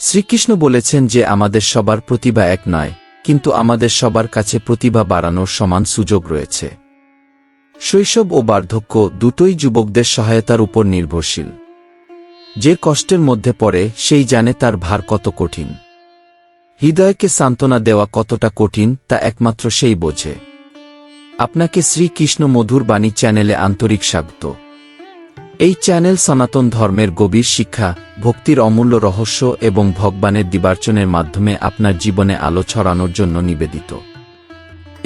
শ্রীকৃষ্ণ বলেছেন যে আমাদের সবার প্রতিভা এক নয়, কিন্তু আমাদের সবার কাছে প্রতিভা বাড়ানোর সমান সুযোগ রয়েছে। শৈশব ও বার্ধক্য দুটোই যুবকদের সহায়তার উপর নির্ভরশীল। যে কষ্টের মধ্যে পড়ে সেই জানে তার ভার কত কঠিন। হৃদয়কে সান্ত্বনা দেওয়া কতটা কঠিন তা একমাত্র সেই বোঝে। আপনাকে শ্রীকৃষ্ণ মধুর বাণী চ্যানেলে আন্তরিক স্বাগত। এই চ্যানেল সনাতন ধর্মের গভীর শিক্ষা, ভক্তির অমূল্য রহস্য এবং ভগবানের দিবার্চনের মাধ্যমে আপনার জীবনে আলো ছড়ানোর জন্য নিবেদিত।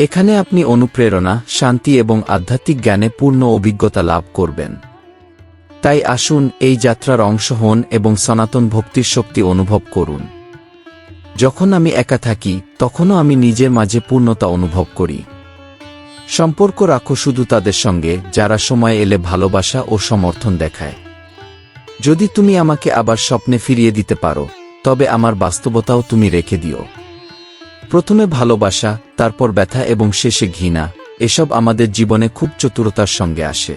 এখানে আপনি অনুপ্রেরণা, শান্তি এবং আধ্যাত্মিক জ্ঞানে পূর্ণ অভিজ্ঞতা লাভ করবেন। তাই আসুন এই যাত্রার অংশ হন এবং সনাতন ভক্তির শক্তি অনুভব করুন। যখন আমি একা থাকি তখনও আমি নিজের মাঝে পূর্ণতা অনুভব করি। সম্পর্ক রাখো শুধু তাদের সঙ্গে যারা সময় এলে ভালোবাসা ও সমর্থন দেখায়। যদি তুমি আমাকে আবার স্বপ্নে ফিরিয়ে দিতে পারো, তবে আমার বাস্তবতাও তুমি রেখে দিও। প্রথমে ভালোবাসা, তারপর ব্যথা এবং শেষে ঘৃণা, এসব আমাদের জীবনে খুব চতুরতার সঙ্গে আসে।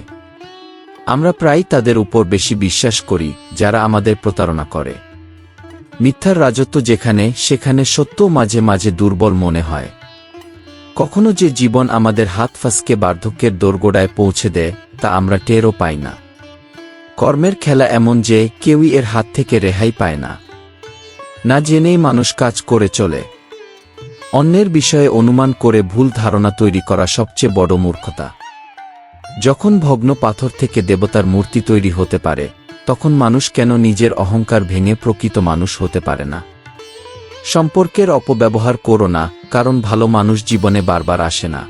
আমরা প্রায় তাদের উপর বেশি বিশ্বাস করি যারা আমাদের প্রতারণা করে। মিথ্যার রাজত্ব যেখানে, সেখানে সত্যও মাঝে মাঝে দুর্বল মনে হয়। কখনো যে জীবন আমাদের হাত ফসকে বার্ধক্যের দোরগোড়ায় পৌঁছে দেয় তা আমরা টেরও পাই না। কর্মের খেলা এমন যে কেউই এর হাত থেকে রেহাই পায় না। না জেনেই মানুষ কাজ করে চলে। অন্যের বিষয়ে অনুমান করে ভুল ধারণা তৈরি করা সবচেয়ে বড় মূর্খতা। যখন ভগ্ন পাথর থেকে দেবতার মূর্তি তৈরি হতে পারে, তখন মানুষ কেন নিজের অহংকার ভেঙে প্রকৃত মানুষ হতে পারে না? সম্পর্কের অপব্যবহার করো না, কারণ ভালো মানুষ জীবনে বারবার আসে না।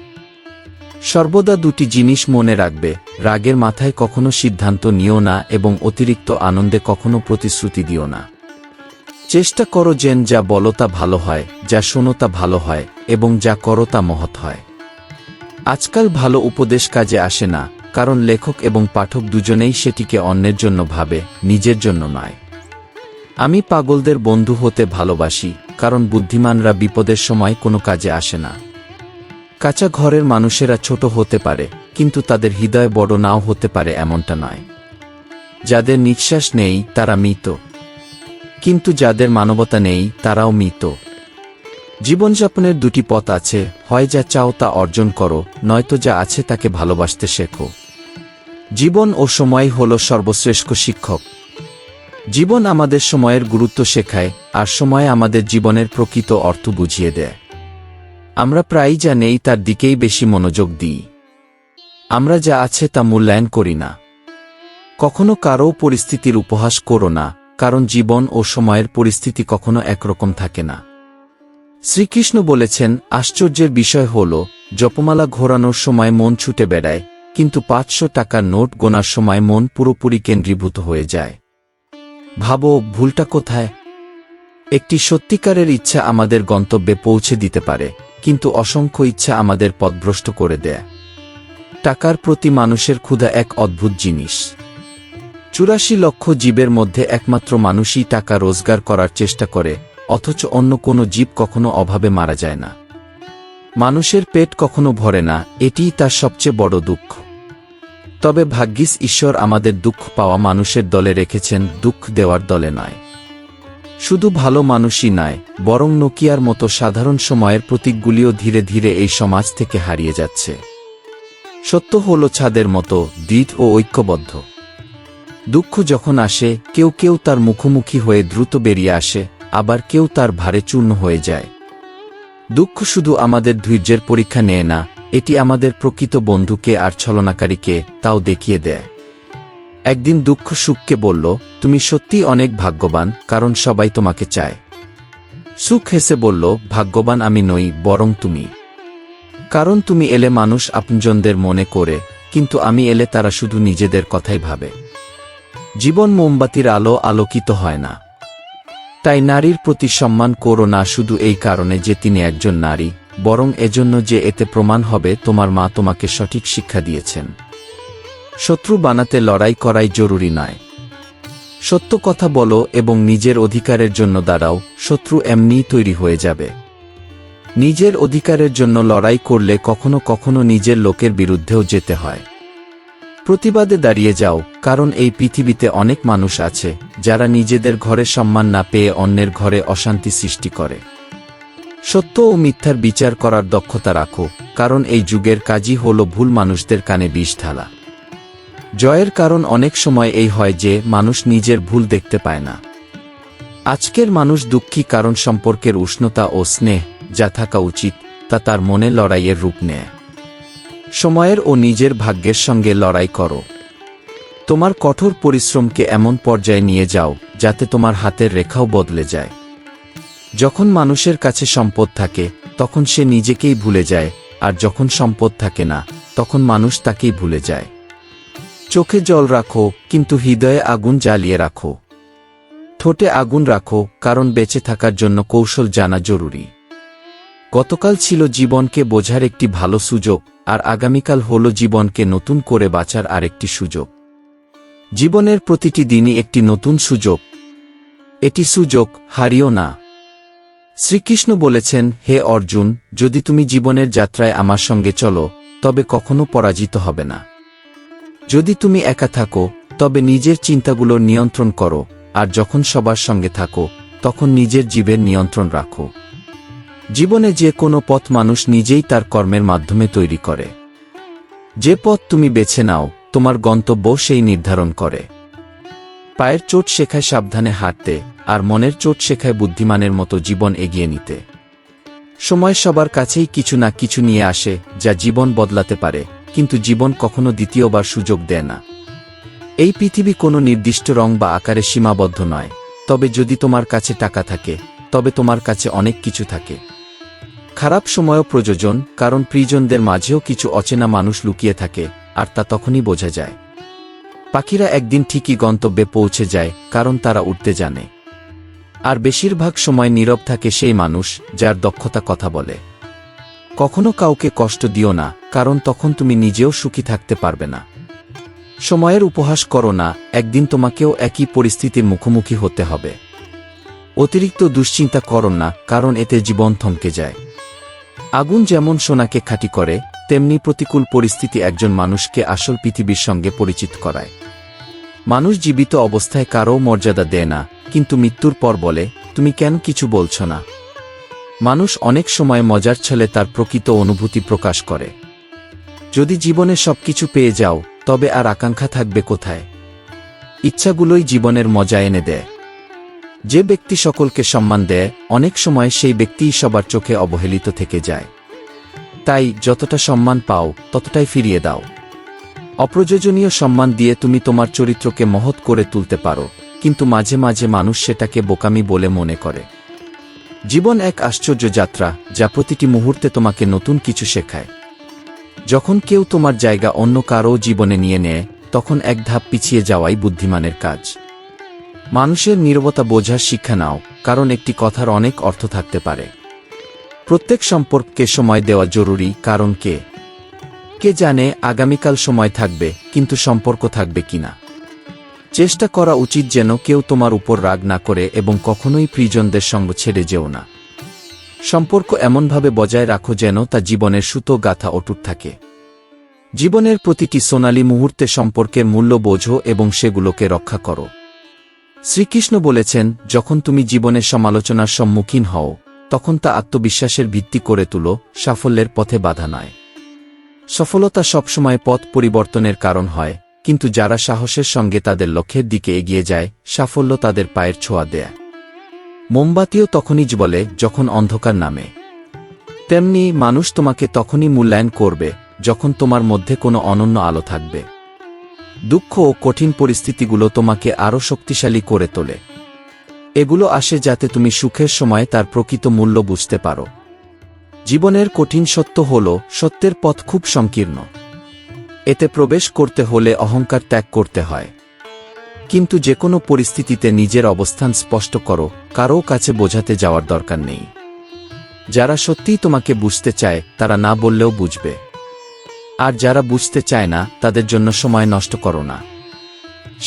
সর্বদা দুটি জিনিস মনে রাখবে: রাগের মাথায় কখনো সিদ্ধান্ত নিও না এবং অতিরিক্ত আনন্দে কখনো প্রতিশ্রুতি দিও না। চেষ্টা করো যেন যা বলো তা ভালো হয়, যা শোনো তা ভালো হয় এবং যা করো তা মহৎ হয়। আজকাল ভালো উপদেশ কাজে আসে না, কারণ লেখক এবং পাঠক দুজনেই সেটিকে অন্যের জন্য ভাবে, নিজের জন্য নয়। আমি পাগলদের বন্ধু হতে ভালোবাসি, কারণ বুদ্ধিমানরা বিপদের সময় কোনো কাজে আসে না। কাঁচা ঘরের মানুষেরা ছোট হতে পারে, কিন্তু তাদের হৃদয় বড় নাও হতে পারে এমনটা নয়। যাদের নিঃশ্বাস নেই তারা মৃত, কিন্তু যাদের মানবতা নেই তারাও মৃত। জীবনযাপনের দুটি পথ আছে, হয় যা চাও তা অর্জন করো, নয়তো যা আছে তাকে ভালোবাসতে শেখো। জীবন ও সময় হল সর্বশ্রেষ্ঠ শিক্ষক। জীবন আমাদের সময়ের গুরুত্ব শেখায়, আর সময় আমাদের জীবনের প্রকৃত অর্থ বুঝিয়ে দেয়। আমরা প্রায়ই যা নেই তার দিকেই বেশি মনোযোগ দিই। আমরা যা আছে তা মূল্যায়ন করি না। কখনো কারও পরিস্থিতির উপহাস করো না, কারণ জীবন ও সময়ের পরিস্থিতি কখনো একরকম থাকে না। শ্রীকৃষ্ণ বলেছেন, আশ্চর্যের বিষয় হল, জপমালা ঘোরানোর সময় মন ছুটে বেড়ায়, কিন্তু 500 টাকার নোট গোনার সময় মন পুরোপুরি কেন্দ্রীভূত হয়ে যায়। ভাবো, ভুলটা কোথায়? একটি সত্যিকারের ইচ্ছা আমাদের গন্তব্যে পৌঁছে দিতে পারে, কিন্তু অসংখ্য ইচ্ছা আমাদের পথভ্রষ্ট করে দেয়। টাকার প্রতি মানুষের ক্ষুধা এক অদ্ভুত জিনিস। 84 লক্ষ জীবের মধ্যে একমাত্র মানুষই টাকা রোজগার করার চেষ্টা করে, অথচ অন্য কোনো জীব কখনো অভাবে মারা যায় না। মানুষের পেট কখনো ভরে না, এটিই তার সবচেয়ে বড় দুঃখ। তবে ভাগ্যিস ঈশ্বর আমাদের দুঃখ পাওয়া মানুষের দলে রেখেছেন, দুঃখ দেওয়ার দলে নয়। শুধু ভালো মানুষই নয়, বরং নোকিয়ার মতো সাধারণ সময়ের প্রতীকগুলিও ধীরে ধীরে এই সমাজ থেকে হারিয়ে যাচ্ছে। সত্য হল ছাদের মতো দৃঢ় ও ঐক্যবদ্ধ। দুঃখ যখন আসে, কেউ কেউ তার মুখোমুখি হয়ে দ্রুত বেরিয়ে আসে, আবার কেউ তার ভারে চূর্ণ হয়ে যায়। দুঃখ শুধু আমাদের ধৈর্যের পরীক্ষা নেয় না, এটি আমাদের প্রকৃত বন্ধুকে আর ছলনাকারীকে তাও দেখিয়ে দেয়। একদিন দুঃখ সুখকে বলল, তুমি সত্যিই অনেক ভাগ্যবান, কারণ সবাই তোমাকে চায়। সুখ হেসে বলল, ভাগ্যবান আমি নই, বরং তুমি। কারণ তুমি এলে মানুষ আপনজনদের মনে করে, কিন্তু আমি এলে তারা শুধু নিজেদের কথাই ভাবে। জীবন মোমবাতির আলো আলোকিত হয় না। তাই নারীর প্রতি সম্মান করো না শুধু এই কারণে যে তিনি একজন নারী, বরং এজন্য যে এতে প্রমাণ হবে তোমার মা তোমাকে সঠিক শিক্ষা দিয়েছেন। শত্রু বানাতে লড়াই করাই জরুরি নয়। সত্য কথা বলো এবং নিজের অধিকারের জন্য দাঁড়াও, শত্রু এমনিই তৈরি হয়ে যাবে। নিজের অধিকারের জন্য লড়াই করলে কখনো কখনো নিজের লোকের বিরুদ্ধেও যেতে হয়। প্রতিবাদে দাঁড়িয়ে যাও, কারণ এই পৃথিবীতে অনেক মানুষ আছে যারা নিজেদের ঘরে সম্মান না পেয়ে অন্যের ঘরে অশান্তি সৃষ্টি করে। সত্য ও মিথ্যার বিচার করার দক্ষতা রাখো, কারণ এই যুগের কাজই হল ভুল মানুষদের কানে বিষ ঢালা। জয়ের কারণ অনেক সময় এই হয় যে মানুষ নিজের ভুল দেখতে পায় না। আজকের মানুষ দুঃখী কারণ সম্পর্কের উষ্ণতা ও স্নেহ যা থাকা উচিত তা তার মনে লড়াইয়ের রূপ নেয়। সময়ের ও নিজের ভাগ্যের সঙ্গে লড়াই করো। তোমার কঠোর পরিশ্রমকে এমন পর্যায়ে নিয়ে যাও যাতে তোমার হাতের রেখাও বদলে যায়। যখন মানুষের কাছে সম্পদ থাকে তখন সে নিজেকেই ভুলে যায়, আর যখন সম্পদ থাকে না তখন মানুষ তাকেই ভুলে যায়। চোখে জল রাখো, কিন্তু হৃদয়ে আগুন জ্বালিয়ে রাখো। ঠোঁটে আগুন রাখো, কারণ বেঁচে থাকার জন্য কৌশল জানা জরুরি। গতকাল ছিল জীবনকে বোঝার একটি ভালো সুযোগ, আর আগামীকাল হল জীবনকে নতুন করে বাঁচার আরেকটি সুযোগ। জীবনের প্রতিটি দিনই একটি নতুন সুযোগ। এটি সুযোগ, হারিও না। শ্রীকৃষ্ণ বলেছেন, হে অর্জুন, যদি তুমি জীবনের যাত্রায় আমার সঙ্গে চলো তবে কখনো পরাজিত হবে না। যদি তুমি একা থাকো তবে নিজের চিন্তাগুলোর নিয়ন্ত্রণ করো, আর যখন সবার সঙ্গে থাকো তখন নিজের জীবের নিয়ন্ত্রণ রাখো। জীবনে যে কোনো পথ মানুষ নিজেই তার কর্মের মাধ্যমে তৈরি করে। যে পথ তুমি বেছে নাও তোমার গন্তব্য সেই নির্ধারণ করে। পায়ের চোট শেখায় সাবধানে হাঁটতে, আর মনের চোট শেখায় বুদ্ধিমানের মতো জীবন এগিয়ে নিতে। সময় সবার কাছেই কিছু না কিছু নিয়ে আসে যা জীবন বদলাতে পারে, কিন্তু জীবন কখনো দ্বিতীয়বার সুযোগ দেয় না। এই পৃথিবী কোনো নির্দিষ্ট রং বা আকারে সীমাবদ্ধ নয়, তবে যদি তোমার কাছে টাকা থাকে তবে তোমার কাছে অনেক কিছু থাকে। খারাপ সময়ও প্রয়োজন, কারণ প্রিয়জনদের মাঝেও কিছু অচেনা মানুষ লুকিয়ে থাকে, আর তা তখনই বোঝা যায়। পাখিরা একদিন ঠিকই গন্তব্যে পৌঁছে যায়, কারণ তারা উড়তে জানে। আর বেশিরভাগ সময় নীরব থাকে সেই মানুষ যার দক্ষতা কথা বলে। কখনো কাউকে কষ্ট দিও না, কারণ তখন তুমি নিজেও সুখী থাকতে পারবে না। সময়ের উপহাস করো না, একদিন তোমাকেও একই পরিস্থিতির মুখোমুখি হতে হবে। অতিরিক্ত দুশ্চিন্তা করো না, কারণ এতে জীবন থমকে যায়। আগুন যেমন সোনাকে খাঁটি করে, তেমনি প্রতিকূল পরিস্থিতি একজন মানুষকে আসল পৃথিবীর সঙ্গে পরিচিত করায়। মানুষ জীবিত অবস্থায় কারও মর্যাদা দেয় না, কিন্তু মৃত্যুর পর বলে, তুমি কেন কিছু বলছ না? মানুষ অনেক সময় মজার ছলে তার প্রকৃত অনুভূতি প্রকাশ করে। যদি জীবনে সবকিছু পেয়ে যাও তবে আর আকাঙ্ক্ষা থাকবে কোথায়? ইচ্ছাগুলোই জীবনের মজা এনে দেয়। যে ব্যক্তি সকলকে সম্মান দেয় অনেক সময় সেই ব্যক্তিই সবার চোখে অবহেলিত থেকে যায়। তাই যতটা সম্মান পাও ততটাই ফিরিয়ে দাও। অপ্রয়োজনীয় সম্মান দিয়ে তুমি তোমার চরিত্রকে মহৎ করে তুলতে পারো, কিন্তু মাঝে মাঝে মানুষ সেটাকে বোকামি বলে মনে করে। জীবন এক আশ্চর্য যাত্রা, যা প্রতিটি মুহূর্তে তোমাকে নতুন কিছু শেখায়। যখন কেউ তোমার জায়গা অন্য কারও জীবনে নিয়ে নেয় তখন এক ধাপ পিছিয়ে যাওয়াই বুদ্ধিমানের কাজ। মানুষের নীরবতা বোঝার শিক্ষা নাও, কারণ একটি কথার অনেক অর্থ থাকতে পারে। প্রত্যেক সম্পর্ককে সময় দেওয়া জরুরি, কারণ কে জানে আগামীকাল সময় থাকবে কিন্তু সম্পর্ক থাকবে কিনা। চেষ্টা করা উচিত যেন কেউ তোমার উপর রাগ না করে, এবং কখনোই প্রিয়জনদের সঙ্গ ছেড়ে যেও না। সম্পর্ক এমনভাবে বজায় রাখো যেন তা জীবনের সুতো গাথা অটুট থাকে। জীবনের প্রতিটি সোনালী মুহূর্তে সম্পর্কের মূল্য বোঝো এবং সেগুলোকে রক্ষা করো। শ্রীকৃষ্ণ বলেছেন, যখন তুমি জীবনের সমালোচনার সম্মুখীন হও তখন তা আত্মবিশ্বাসের ভিত্তি করে তুলো, সাফল্যের পথে বাধা নয়। সফলতা সবসময় পথ পরিবর্তনের কারণ হয়, কিন্তু যারা সাহসের সঙ্গে তাদের লক্ষ্যের দিকে এগিয়ে যায় সাফল্য তাদের পায়ের ছোঁয়া দেয়। মোমবাতিও তখনই জ্বলে যখন অন্ধকার নামে। তেমনি মানুষ তোমাকে তখনই মূল্যায়ন করবে যখন তোমার মধ্যে কোনো অনন্য আলো থাকবে। দুঃখ ও কঠিন পরিস্থিতিগুলো তোমাকে আরও শক্তিশালী করে তোলে। এগুলো আসে যাতে তুমি সুখের সময় তার প্রকৃত মূল্য বুঝতে পারো। জীবনের কঠিন সত্য হল, সত্যের পথ খুব সংকীর্ণ। এতে প্রবেশ করতে হলে অহংকার ত্যাগ করতে হয়। কিন্তু যে কোনো পরিস্থিতিতে নিজের অবস্থান স্পষ্ট করো, কারও কাছে বোঝাতে যাওয়ার দরকার নেই। যারা সত্যিই তোমাকে বুঝতে চায় তারা না বললেও বুঝবে, আর যারা বুঝতে চায় না তাদের জন্য সময় নষ্ট করো না।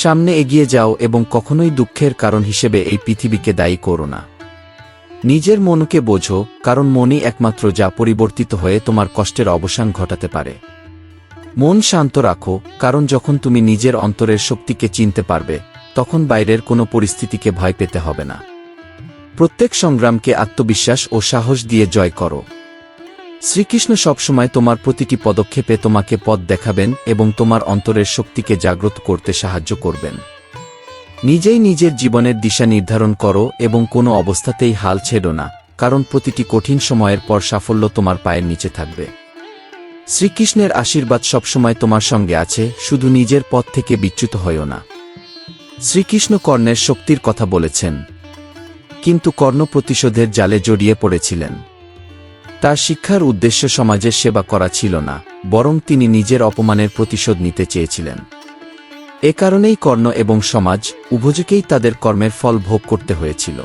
সামনে এগিয়ে যাও এবং কখনোই দুঃখের কারণ হিসেবে এই পৃথিবীকে দায়ী করো না। নিজের মনকে বোঝো, কারণ মনই একমাত্র যা পরিবর্তিত হয়ে তোমার কষ্টের অবসান ঘটাতে পারে। মন শান্ত রাখো, কারণ যখন তুমি নিজের অন্তরের শক্তিকে চিনতে পারবে তখন বাইরের কোনো পরিস্থিতিকে ভয় পেতে হবে না। প্রত্যেক সংগ্রামকে আত্মবিশ্বাস ও সাহস দিয়ে জয় করো। শ্রীকৃষ্ণ সবসময় তোমার প্রতিটি পদক্ষেপে তোমাকে পথ দেখাবেন এবং তোমার অন্তরের শক্তিকে জাগ্রত করতে সাহায্য করবেন। নিজেই নিজের জীবনের দিশা নির্ধারণ করো এবং কোনো অবস্থাতেই হাল ছেড়ো না, কারণ প্রতিটি কঠিন সময়ের পর সাফল্য তোমার পায়ের নিচে থাকবে। শ্রীকৃষ্ণের আশীর্বাদ সবসময় তোমার সঙ্গে আছে, শুধু নিজের পথ থেকে বিচ্যুত হইও না। শ্রীকৃষ্ণ কর্ণের শক্তির কথা বলেছেন, কিন্তু কর্ণ প্রতিশোধের জালে জড়িয়ে পড়েছিলেন। তার শিক্ষার উদ্দেশ্য সমাজের সেবা করা ছিল না, বরং তিনি নিজের অপমানের প্রতিশোধ নিতে চেয়েছিলেন। এ কারণেই কর্ণ এবং সমাজ উভয়কেই তাদের কর্মের ফল ভোগ করতে হয়েছিল।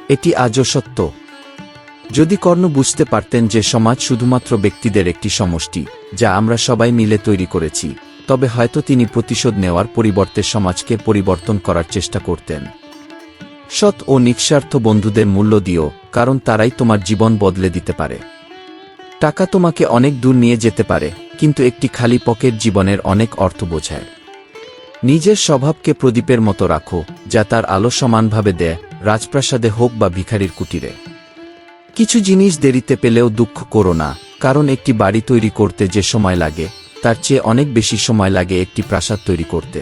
এটি আজও সত্য। যদি কর্ণ বুঝতে পারতেন যে সমাজ শুধুমাত্র ব্যক্তিদের একটি সমষ্টি, যা আমরা সবাই মিলে তৈরি করেছি, তবে হয়তো তিনি প্রতিশোধ নেওয়ার পরিবর্তে সমাজকে পরিবর্তন করার চেষ্টা করতেন। সৎ ও নিঃস্বার্থ বন্ধুদের মূল্য দিও, কারণ তারাই তোমার জীবন বদলে দিতে পারে। টাকা তোমাকে অনেক দূর নিয়ে যেতে পারে, কিন্তু একটি খালি পকেট জীবনের অনেক অর্থ বোঝায়। নিজের স্বভাবকে প্রদীপের মতো রাখো, যা তার আলো সমানভাবে দেয়, রাজপ্রাসাদে হোক বা ভিখারির কুটিরে। কিছু জিনিস দেরিতে পেলেও দুঃখ করো না, কারণ একটি বাড়ি তৈরি করতে যে সময় লাগে তার চেয়ে অনেক বেশি সময় লাগে একটি প্রাসাদ তৈরি করতে।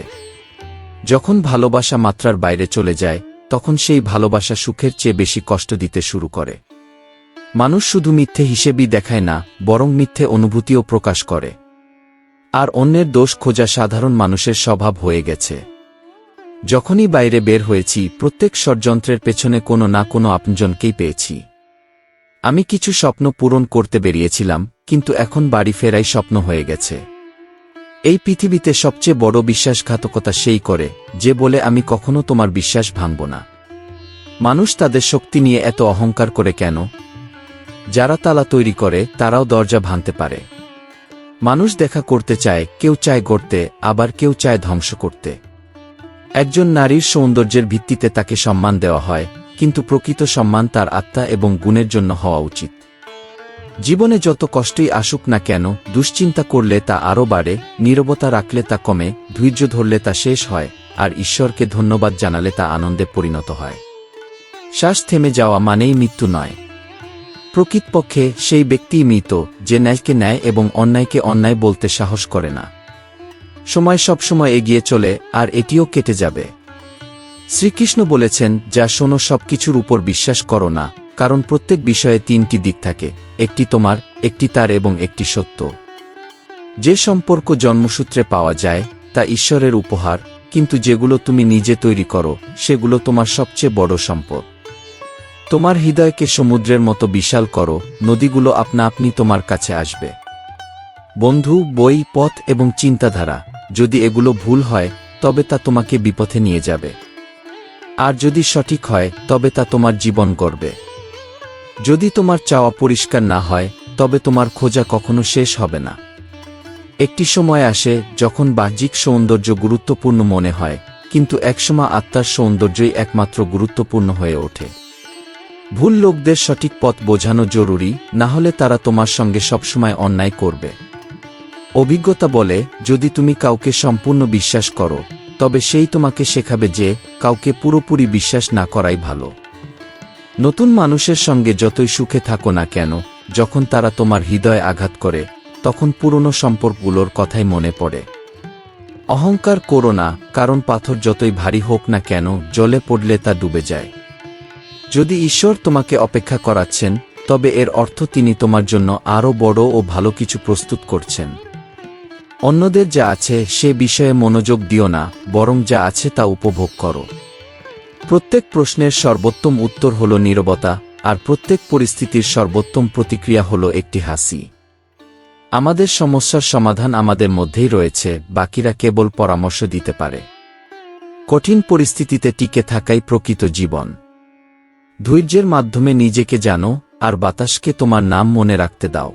যখন ভালোবাসা মাত্রার বাইরে চলে যায়, তখন সেই ভালোবাসা সুখের চেয়ে বেশি কষ্ট দিতে শুরু করে। মানুষ শুধু মিথ্যে হিসেবই দেখায় না, বরং মিথ্যে অনুভূতিও প্রকাশ করে। আর অন্যের দোষ খোঁজা সাধারণ মানুষের স্বভাব হয়ে গেছে। যখনই বাইরে বের হয়েছি, প্রত্যেক ষড়যন্ত্রের পেছনে কোনো না কোনো আপনজনকেই পেয়েছি। আমি কিছু স্বপ্ন পূরণ করতে বেরিয়েছিলাম, কিন্তু এখন বাড়ি ফেরাই স্বপ্ন হয়ে গেছে। এই পৃথিবীতে সবচেয়ে বড় বিশ্বাসঘাতকতা সেই করে যে বলে আমি কখনো তোমার বিশ্বাস ভাঙব না। মানুষ তাদের শক্তি নিয়ে এত অহংকার করে কেন? যারা তালা তৈরি করে তারাও দরজা ভাঙতে পারে। মানুষ দেখা করতে চায়, কেউ চায় গড়তে, আবার কেউ চায় ধ্বংস করতে। একজন নারীর সৌন্দর্যের ভিত্তিতে তাকে সম্মান দেওয়া হয়, কিন্তু প্রকৃত সম্মান তার আত্মা এবং গুণের জন্য হওয়া উচিত। জীবনে যত কষ্টই আসুক না কেন, দুশ্চিন্তা করলে তা আরও বাড়ে, নীরবতা রাখলে তা কমে, ধৈর্য ধরলে তা শেষ হয়, আর ঈশ্বরকে ধন্যবাদ জানালে তা আনন্দে পরিণত হয়। শ্বাস থেমে যাওয়া মানেই মৃত্যু নয়। প্রকৃতপক্ষে সেই ব্যক্তিই মৃত যে ন্যায়কে ন্যায় এবং অন্যায়কে অন্যায় বলতে সাহস করে না। সময় সবসময় এগিয়ে চলে, আর এটিও কেটে যাবে। শ্রীকৃষ্ণ বলেছেন, যা শোনো সবকিছুর উপর বিশ্বাস করো না, কারণ প্রত্যেক বিষয়ে তিনটি দিক থাকে, একটি তোমার, একটি তার এবং একটি সত্য। যে সম্পর্ক জন্মসূত্রে পাওয়া যায় তা ঈশ্বরের উপহার, কিন্তু যেগুলো তুমি নিজে তৈরি করো সেগুলো তোমার সবচেয়ে বড় সম্পদ। তোমার হৃদয়কে সমুদ্রের মতো বিশাল করো, নদীগুলো আপনা আপনি তোমার কাছে আসবে। বন্ধু, বই, পথ এবং চিন্তাধারা, যদি এগুলো ভুল হয় তবে তা তোমাকে বিপথে নিয়ে যাবে। আর যদি সঠিক হয় তবে তা তোমার জীবন গড়বে। যদি তোমার চাওয়া পরিষ্কার না হয় তবে তোমার খোঁজা কখনো শেষ হবে না। একটি সময় আসে যখন বাহ্যিক সৌন্দর্য গুরুত্বপূর্ণ মনে হয়, কিন্তু একসময় আত্মার সৌন্দর্যই একমাত্র গুরুত্বপূর্ণ হয়ে ওঠে। ভুল লোকদের সঠিক পথ বোঝানো জরুরি, না হলে তারা তোমার সঙ্গে সবসময় অন্যায় করবে। অভিজ্ঞতা বলে, যদি তুমি কাউকে সম্পূর্ণ বিশ্বাস করো তবে সেই তোমাকে শেখাবে যে কাউকে পুরোপুরি বিশ্বাস না করাই ভালো। নতুন মানুষের সঙ্গে যতই সুখে থাকো না কেন, যখন তারা তোমার হৃদয়ে আঘাত করে তখন পুরনো সম্পর্কগুলোর কথাই মনে পড়ে। অহংকার করো না, কারণ পাথর যতই ভারী হোক না কেন, জলে পড়লে তা ডুবে যায়। যদি ঈশ্বর তোমাকে অপেক্ষা করাচ্ছেন, তবে এর অর্থ তিনি তোমার জন্য আরও বড় ও ভালো কিছু প্রস্তুত করছেন। অন্যদের যা আছে সে বিষয়ে মনোযোগ দিও না, বরং যা আছে তা উপভোগ করো। প্রত্যেক প্রশ্নের সর্বোত্তম উত্তর হল নীরবতা, আর প্রত্যেক পরিস্থিতির সর্বোত্তম প্রতিক্রিয়া হল একটি হাসি। আমাদের সমস্যার সমাধান আমাদের মধ্যেই রয়েছে, বাকিরা কেবল পরামর্শ দিতে পারে। কঠিন পরিস্থিতিতে টিকে থাকাই প্রকৃত জীবন। ধৈর্যের মাধ্যমে নিজেকে জানো, আর বাতাসকে তোমার নাম মনে রাখতে দাও।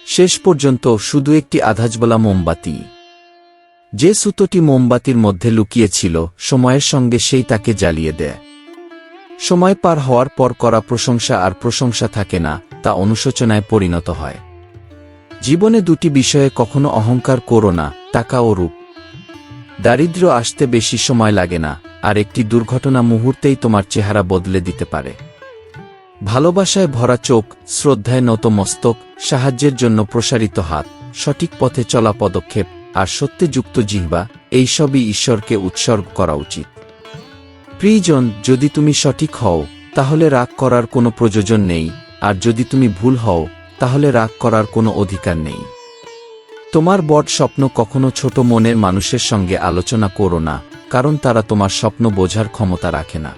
শেষ পর্যন্ত শুধু একটি আধাজবলা মোমবাতি। যে সুতোটি মোমবাতির মধ্যে লুকিয়েছিল, সময়ের সঙ্গে সেই তাকে জ্বালিয়ে দেয়। সময় পার হওয়ার পর করা প্রশংসা আর প্রশংসা থাকে না, তা অনুশোচনায় পরিণত হয়। জীবনে দুটি বিষয়ে কখনো অহংকার করো না, টাকা ও রূপ। দারিদ্র্য আসতে বেশি সময় লাগে না, আর একটি দুর্ঘটনা মুহূর্তেই তোমার চেহারা বদলে দিতে পারে। ভালোবাসায় ভরা চোখ, শ্রদ্ধায় নত মস্তক, সাহায্যের জন্য প্রসারিত হাত, সঠিক পথে চলা পদক্ষেপ আর সত্যে যুক্ত জিহ্বা, এইসবই ঈশ্বরকে উৎসর্গ করা উচিত। প্রিয়জন, যদি তুমি সঠিক হও তাহলে রাগ করার কোনো প্রয়োজন নেই, আর যদি তুমি ভুল হও তাহলে রাগ করার কোনো অধিকার নেই। তোমার বড় স্বপ্ন কখনো ছোট মনের মানুষের সঙ্গে আলোচনা করো না, কারণ তারা তোমার স্বপ্ন বোঝার ক্ষমতা রাখে না।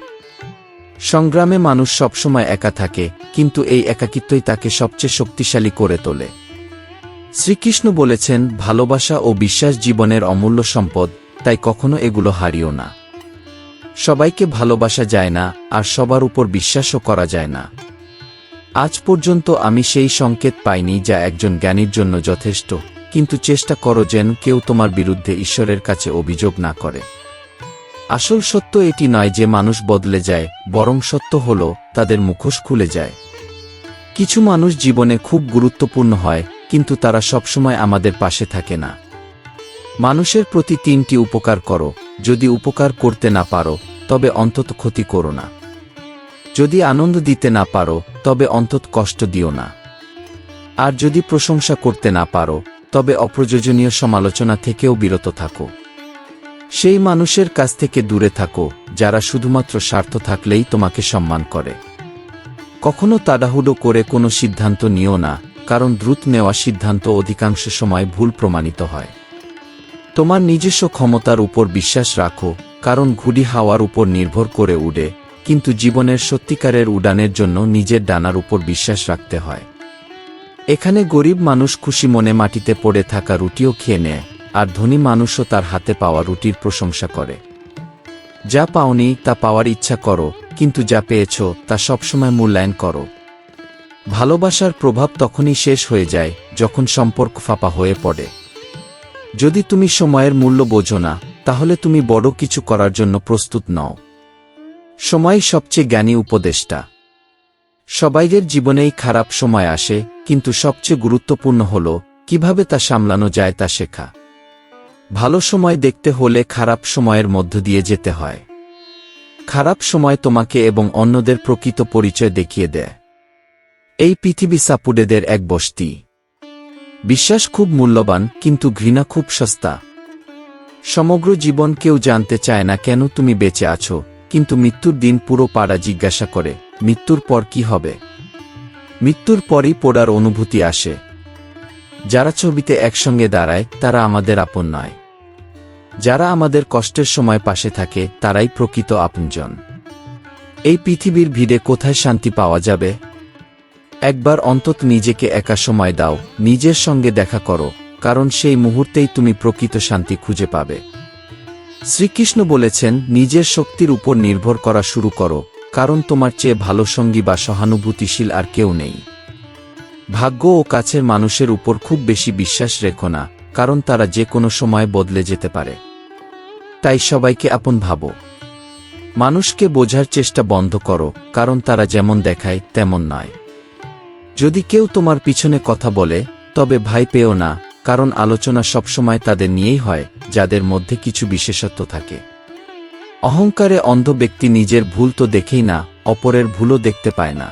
সংগ্রামে মানুষ সবসময় একা থাকে, কিন্তু এই একাকিত্বই তাকে সবচেয়ে শক্তিশালী করে তোলে। শ্রীকৃষ্ণ বলেছেন, ভালোবাসা ও বিশ্বাস জীবনের অমূল্য সম্পদ, তাই কখনো এগুলো হারিও না। সবাইকে ভালোবাসা যায় না, আর সবার উপর বিশ্বাসও করা যায় না। আজ পর্যন্ত আমি সেই সংকেত পাইনি যা একজন জ্ঞানীর জন্য যথেষ্ট, কিন্তু চেষ্টা করো যেন কেউ তোমার বিরুদ্ধে ঈশ্বরের কাছে অভিযোগ না করে। আসল সত্য এটি নয় যে মানুষ বদলে যায়, বরং সত্য হল তাদের মুখোশ খুলে যায়। কিছু মানুষ জীবনে খুব গুরুত্বপূর্ণ হয়, কিন্তু তারা সবসময় আমাদের পাশে থাকে না। মানুষের প্রতি 3টি উপকার করো, যদি উপকার করতে না পারো তবে অন্তত ক্ষতি করো না। যদি আনন্দ দিতে না পারো তবে অন্তত কষ্ট দিও না। আর যদি প্রশংসা করতে না পারো তবে অপ্রয়োজনীয় সমালোচনা থেকেও বিরত থাকো। সেই মানুষের কাছ থেকে দূরে থাকো যারা শুধুমাত্র স্বার্থ থাকলেই তোমাকে সম্মান করে। কখনো তাড়াহুড়ো করে কোনো সিদ্ধান্ত নিও না, কারণ দ্রুত নেওয়া সিদ্ধান্ত অধিকাংশ সময় ভুল প্রমাণিত হয়। তোমার নিজস্ব ক্ষমতার উপর বিশ্বাস রাখো, কারণ ঘুড়ি হাওয়ার উপর নির্ভর করে উড়ে, কিন্তু জীবনের সত্যিকারের উড়ানের জন্য নিজের ডানার উপর বিশ্বাস রাখতে হয়। এখানে গরিব মানুষ খুশি মনে মাটিতে পড়ে থাকা রুটিও খেয়ে নেয়, আর ধনী মানুষও তার হাতে পাওয়া রুটির প্রশংসা করে। যা পাওনি তা পাওয়ার ইচ্ছা করো, কিন্তু যা পেয়েছ তা সবসময় মূল্যায়ন করো। ভালোবাসার প্রভাব তখনই শেষ হয়ে যায় যখন সম্পর্ক ফাঁপা হয়ে পড়ে। যদি তুমি সময়ের মূল্য বোঝো না, তাহলে তুমি বড় কিছু করার জন্য প্রস্তুত নও। সময় সবচেয়ে জ্ঞানী উপদেষ্টা। সবাইদের জীবনেই খারাপ সময় আসে, কিন্তু সবচেয়ে গুরুত্বপূর্ণ হল কিভাবে তা সামলানো যায় তা শেখা। ভালো সময় দেখতে হলে খারাপ সময়ের মধ্য দিয়ে যেতে হয়। খারাপ সময় তোমাকে এবং অন্যদের প্রকৃত পরিচয় দেখিয়ে দেয়। এই পৃথিবী সাপুড়েদের এক বস্তি। বিশ্বাস খুব মূল্যবান, কিন্তু ঘৃণা খুব সস্তা। সমগ্র জীবন কেউ জানতে চায় না কেন তুমি বেঁচে আছো, কিন্তু মৃত্যুর দিন পুরো পাড়া জিজ্ঞাসা করে, মৃত্যুর পর কি হবে? মৃত্যুর পরই পড়ার অনুভূতি আসে। যারা ছবিতে একসঙ্গে দাঁড়ায় তারা আমাদের আপন নয়। যারা আমাদের কষ্টের সময় পাশে থাকে তারাই প্রকৃত আপনজন। এই পৃথিবীর ভিড়ে কোথায় শান্তি পাওয়া যাবে? একবার অন্তত নিজেকে একা সময় দাও, নিজের সঙ্গে দেখা করো, কারণ সেই মুহূর্তেই তুমি প্রকৃত শান্তি খুঁজে পাবে। শ্রীকৃষ্ণ বলেছেন, নিজের শক্তির উপর নির্ভর করা শুরু করো, কারণ তোমার চেয়ে ভালো সঙ্গী বা সহানুভূতিশীল আর কেউ নেই। ভাগ্য ও কাছের মানুষের উপর খুব বেশি বিশ্বাস রেখো না, কারণ তারা যে কোনো সময় বদলে যেতে পারে। তাই সবাইকে আপন ভাবো। মানুষকে বোঝার চেষ্টা বন্ধ করো, কারণ তারা যেমন দেখায় তেমন নয়। যদি কেউ তোমার পিছনে কথা বলে তবে ভয় পেও না, কারণ আলোচনা সবসময় তাদের নিয়েই হয় যাদের মধ্যে কিছু বিশেষত্ব থাকে। অহংকারে অন্ধ ব্যক্তি নিজের ভুল তো দেখেই না, অপরের ভুলও দেখতে পায় না।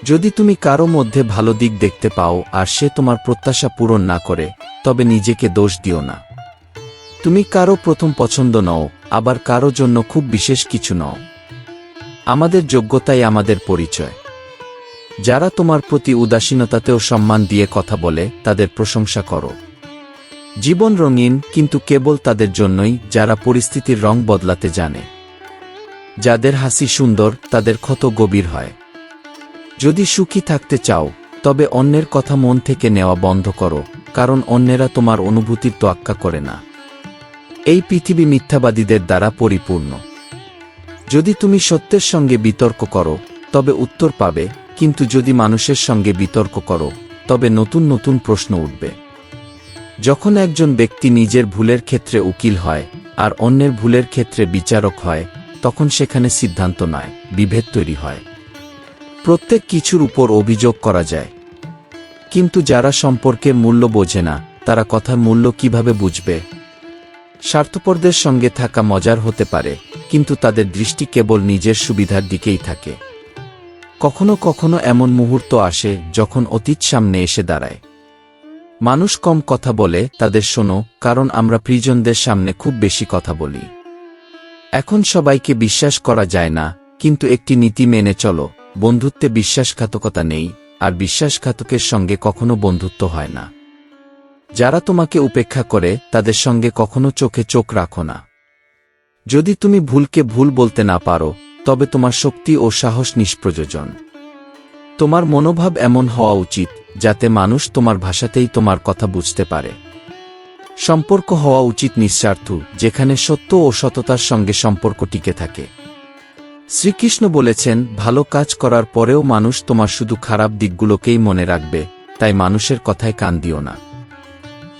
যদি তুমি কারো মধ্যে ভালো দিক দেখতে পাও আর সে তোমার প্রত্যাশা পূরণ না করে, তবে নিজেকে দোষ দিও না। তুমি কারো প্রথম পছন্দ নও, আবার কারো জন্য খুব বিশেষ কিছু নও। আমাদের যোগ্যতাই আমাদের পরিচয়। যারা তোমার প্রতি উদাসীনতাতেও সম্মান দিয়ে কথা বলে তাদের প্রশংসা করো। জীবন রঙিন, কিন্তু কেবল তাদের জন্যই যারা পরিস্থিতির রং বদলাতে জানে। যাদের হাসি সুন্দর তাদের ক্ষত গভীর হয়। যদি সুখী থাকতে চাও তবে অন্যের কথা মন থেকে নেওয়া বন্ধ করো, কারণ অন্যেরা তোমার অনুভূতির তোয়াক্কা করে না। এই পৃথিবী মিথ্যাবাদীদের দ্বারা পরিপূর্ণ। যদি তুমি সত্যের সঙ্গে বিতর্ক করো তবে উত্তর পাবে, কিন্তু যদি মানুষের সঙ্গে বিতর্ক করো তবে নতুন নতুন প্রশ্ন উঠবে। যখন একজন ব্যক্তি নিজের ভুলের ক্ষেত্রে উকিল হয় আর অন্যের ভুলের ক্ষেত্রে বিচারক হয়, তখন সেখানে সিদ্ধান্ত নয়, বিভেদ তৈরি হয়। প্রত্যেক কিছুর উপর অভিযোগ করা যায়, কিন্তু যারা সম্পর্কের মূল্য বোঝে না তারা কথার মূল্য কিভাবে বুঝবে? স্বার্থপরদের সঙ্গে থাকা মজার হতে পারে, কিন্তু তাদের দৃষ্টি কেবল নিজের সুবিধার দিকেই থাকে। কখনো কখনো এমন মুহূর্ত আসে যখন অতীত সামনে এসে দাঁড়ায়। মানুষ কম কথা বলে, তাদের শোনো, কারণ আমরা প্রিয়জনদের সামনে খুব বেশি কথা বলি। এখন সবাইকে বিশ্বাস করা যায় না, কিন্তু একটি নীতি মেনে চলো, বন্ধুত্বে বিশ্বাসঘাতকতা নেই, আর বিশ্বাসঘাতকের সঙ্গে কখনো বন্ধুত্ব হয় না। যারা তোমাকে উপেক্ষা করে তাদের সঙ্গে কখনো চোখে চোখ রাখো না। যদি তুমি ভুলকে ভুল বলতে না পারো, তবে তোমার শক্তি ও সাহস নিষ্প্রয়োজন। তোমার মনোভাব এমন হওয়া উচিত যাতে মানুষ তোমার ভাষাতেই তোমার কথা বুঝতে পারে। সম্পর্ক হওয়া উচিত নিঃস্বার্থ, যেখানে সত্য ও সততার সঙ্গে সম্পর্ক টিকে থাকে। শ্রীকৃষ্ণ বলেছেন, ভালো কাজ করার পরেও মানুষ তোমার শুধু খারাপ দিকগুলোকেই মনে রাখবে, তাই মানুষের কথায় কান দিও না।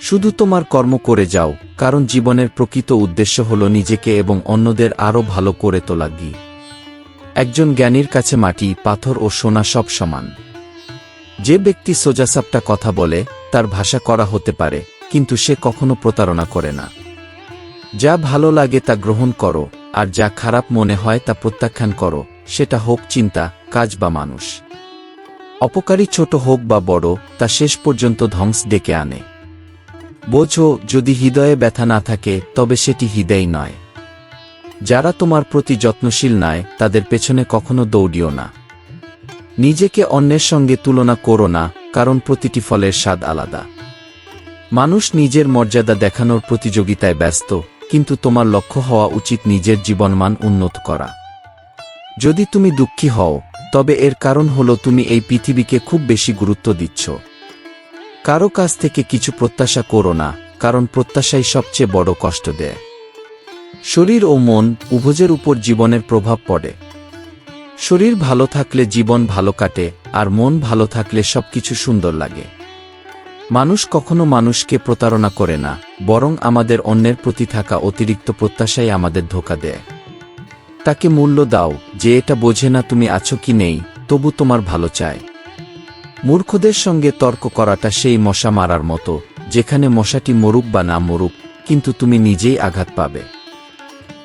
শুধু তোমার কর্ম করে যাও, কারণ জীবনের প্রকৃত উদ্দেশ্য হল নিজেকে এবং অন্যদের আরও ভালো করে তোলা। একজন জ্ঞানীর কাছে মাটি, পাথর ও সোনা সব সমান। যে ব্যক্তি সোজাসাপটা কথা বলে তার ভাষা করা হতে পারে, কিন্তু সে কখনো প্রতারণা করে না। যা ভালো লাগে তা গ্রহণ করো, আর যা খারাপ মনে হয় তা প্রত্যাখ্যান করো, সেটা হোক চিন্তা, কাজ বা মানুষ। অপকারী ছোট হোক বা বড়, তা শেষ পর্যন্ত ধ্বংস ডেকে আনে। বোঝো, যদি হৃদয়ে ব্যথা না থাকে তবে সেটি হৃদয় নয়। যারা তোমার প্রতি যত্নশীল নয় তাদের পেছনে কখনো দৌড়িও না। নিজেকে অন্যের সঙ্গে তুলনা করো না, কারণ প্রতিটি ফলের স্বাদ আলাদা। মানুষ নিজের মর্যাদা দেখানোর প্রতিযোগিতায় ব্যস্ত, কিন্তু তোমার লক্ষ্য হওয়া উচিত নিজের জীবনমান উন্নত করা। যদি তুমি দুঃখী হও, তবে এর কারণ হলো তুমি এই পৃথিবীকে খুব বেশি গুরুত্ব দিচ্ছ। কারো কাছ থেকে কিছু প্রত্যাশা করো না, কারণ প্রত্যাশাই সবচেয়ে বড় কষ্ট দেয়। শরীর ও মন উভয়ের উপর জীবনের প্রভাব পড়ে। শরীর ভালো থাকলে জীবন ভালো কাটে, আর মন ভালো থাকলে সবকিছু সুন্দর লাগে। মানুষ কখনো মানুষকে প্রতারণা করে না, বরং আমাদের অন্যের প্রতি থাকা অতিরিক্ত প্রত্যাশাই আমাদের ধোঁকা দেয়। তাকে মূল্য দাও যে এটা বোঝে না তুমি আছো কি নেই, তবু তোমার ভালো চায়। মূর্খদের সঙ্গে তর্ক করাটা সেই মশা মারার মতো, যেখানে মশাটি মরুক বা না মরুক, কিন্তু তুমি নিজেই আঘাত পাবে।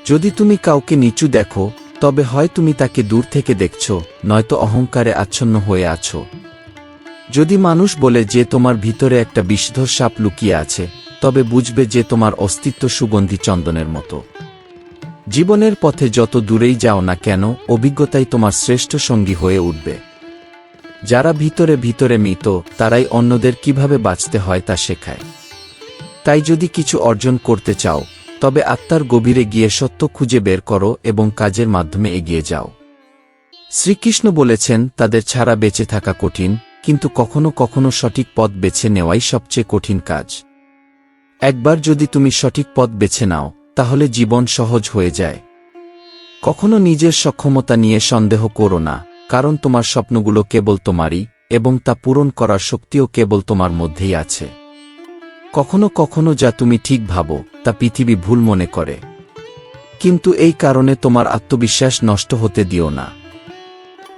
যদি তুমি কাউকে নিচু দেখো, তবে হয় তুমি তাকে দূর থেকে দেখছ, নয়তো অহংকারে আচ্ছন্ন হয়ে আছো। যদি মানুষ বলে যে তোমার ভিতরে একটা বিষধর সাপ লুকিয়ে আছে, তবে বুঝবে যে তোমার অস্তিত্ব সুগন্ধি চন্দনের মতো। জীবনের পথে যত দূরেই যাও না কেন, অভিজ্ঞতাই তোমার শ্রেষ্ঠ সঙ্গী হয়ে উঠবে। যারা ভিতরে ভিতরে মৃত, তারাই অন্যদের কিভাবে বাঁচতে হয় তা শেখায়। তাই যদি কিছু অর্জন করতে চাও, তবে আত্মার গভীরে গিয়ে সত্য খুঁজে বের করো এবং কাজের মাধ্যমে এগিয়ে যাও। শ্রীকৃষ্ণ বলেছেন, তাদের ছাড়া বেঁচে থাকা কঠিন, কিন্তু কখনো কখনো সঠিক পথ বেছে নেওয়াই সবচেয়ে কঠিন কাজ। একবার যদি তুমি সঠিক পথ বেছে নাও, তাহলে জীবন সহজ হয়ে যায়। কখনো নিজের সক্ষমতা নিয়ে সন্দেহ করো না, কারণ তোমার স্বপ্নগুলো কেবল তোমারই, এবং তা পূরণ করার শক্তিও কেবল তোমার মধ্যেই আছে। কখনো কখনো যা তুমি ঠিক ভাবো তা পৃথিবী ভুল মনে করে, কিন্তু এই কারণে তোমার আত্মবিশ্বাস নষ্ট হতে দিও না।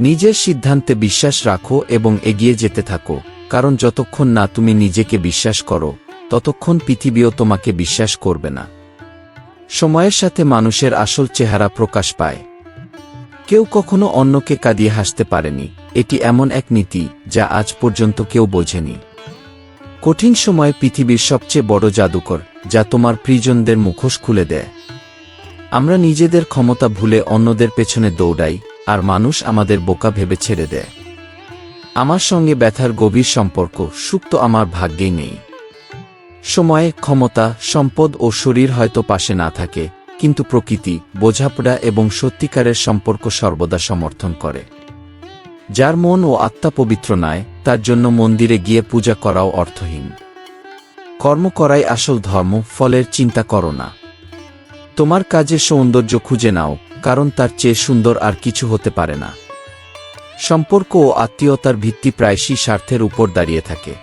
নিজের সিদ্ধান্তে বিশ্বাস রাখো এবং এগিয়ে যেতে থাকো, কারণ যতক্ষণ না তুমি নিজেকে বিশ্বাস করো, ততক্ষণ পৃথিবীও তোমাকে বিশ্বাস করবে না। সময়ের সাথে মানুষের আসল চেহারা প্রকাশ পায়। কেউ কখনো অন্যকে কাঁদিয়ে হাসতে পারেনি, এটি এমন এক নীতি যা আজ পর্যন্ত কেউ বোঝেনি। কঠিন সময় পৃথিবীর সবচেয়ে বড় জাদুকর, যা তোমার প্রিয়জনদের মুখোশ খুলে দেয়। আমরা নিজেদের ক্ষমতা ভুলে অন্যদের পেছনে দৌড়াই, আর মানুষ আমাদের বোকা ভেবে ছেড়ে দেয়। আমার সঙ্গে ব্যথার গভীর সম্পর্ক, সুখ তো আমার ভাগ্যেই নেই। সময়, ক্ষমতা, সম্পদ ও শরীর হয়তো পাশে না থাকে, কিন্তু প্রকৃতি, বোঝাপড়া এবং সত্যিকারের সম্পর্ক সর্বদা সমর্থন করে। যার মন ও আত্মা পবিত্র নয়, তার জন্য মন্দিরে গিয়ে পূজা করাও অর্থহীন। কর্ম করাই আসল ধর্ম, ফলের চিন্তা করো না। তোমার কাজে সৌন্দর্য খুঁজে নাও, কারণ তার চেয়ে সুন্দর আর কিছু হতে পারে না। সম্পর্ক ও আত্মীয়তার ভিত্তি প্রায়শই স্বার্থের উপর দাঁড়িয়ে থাকে।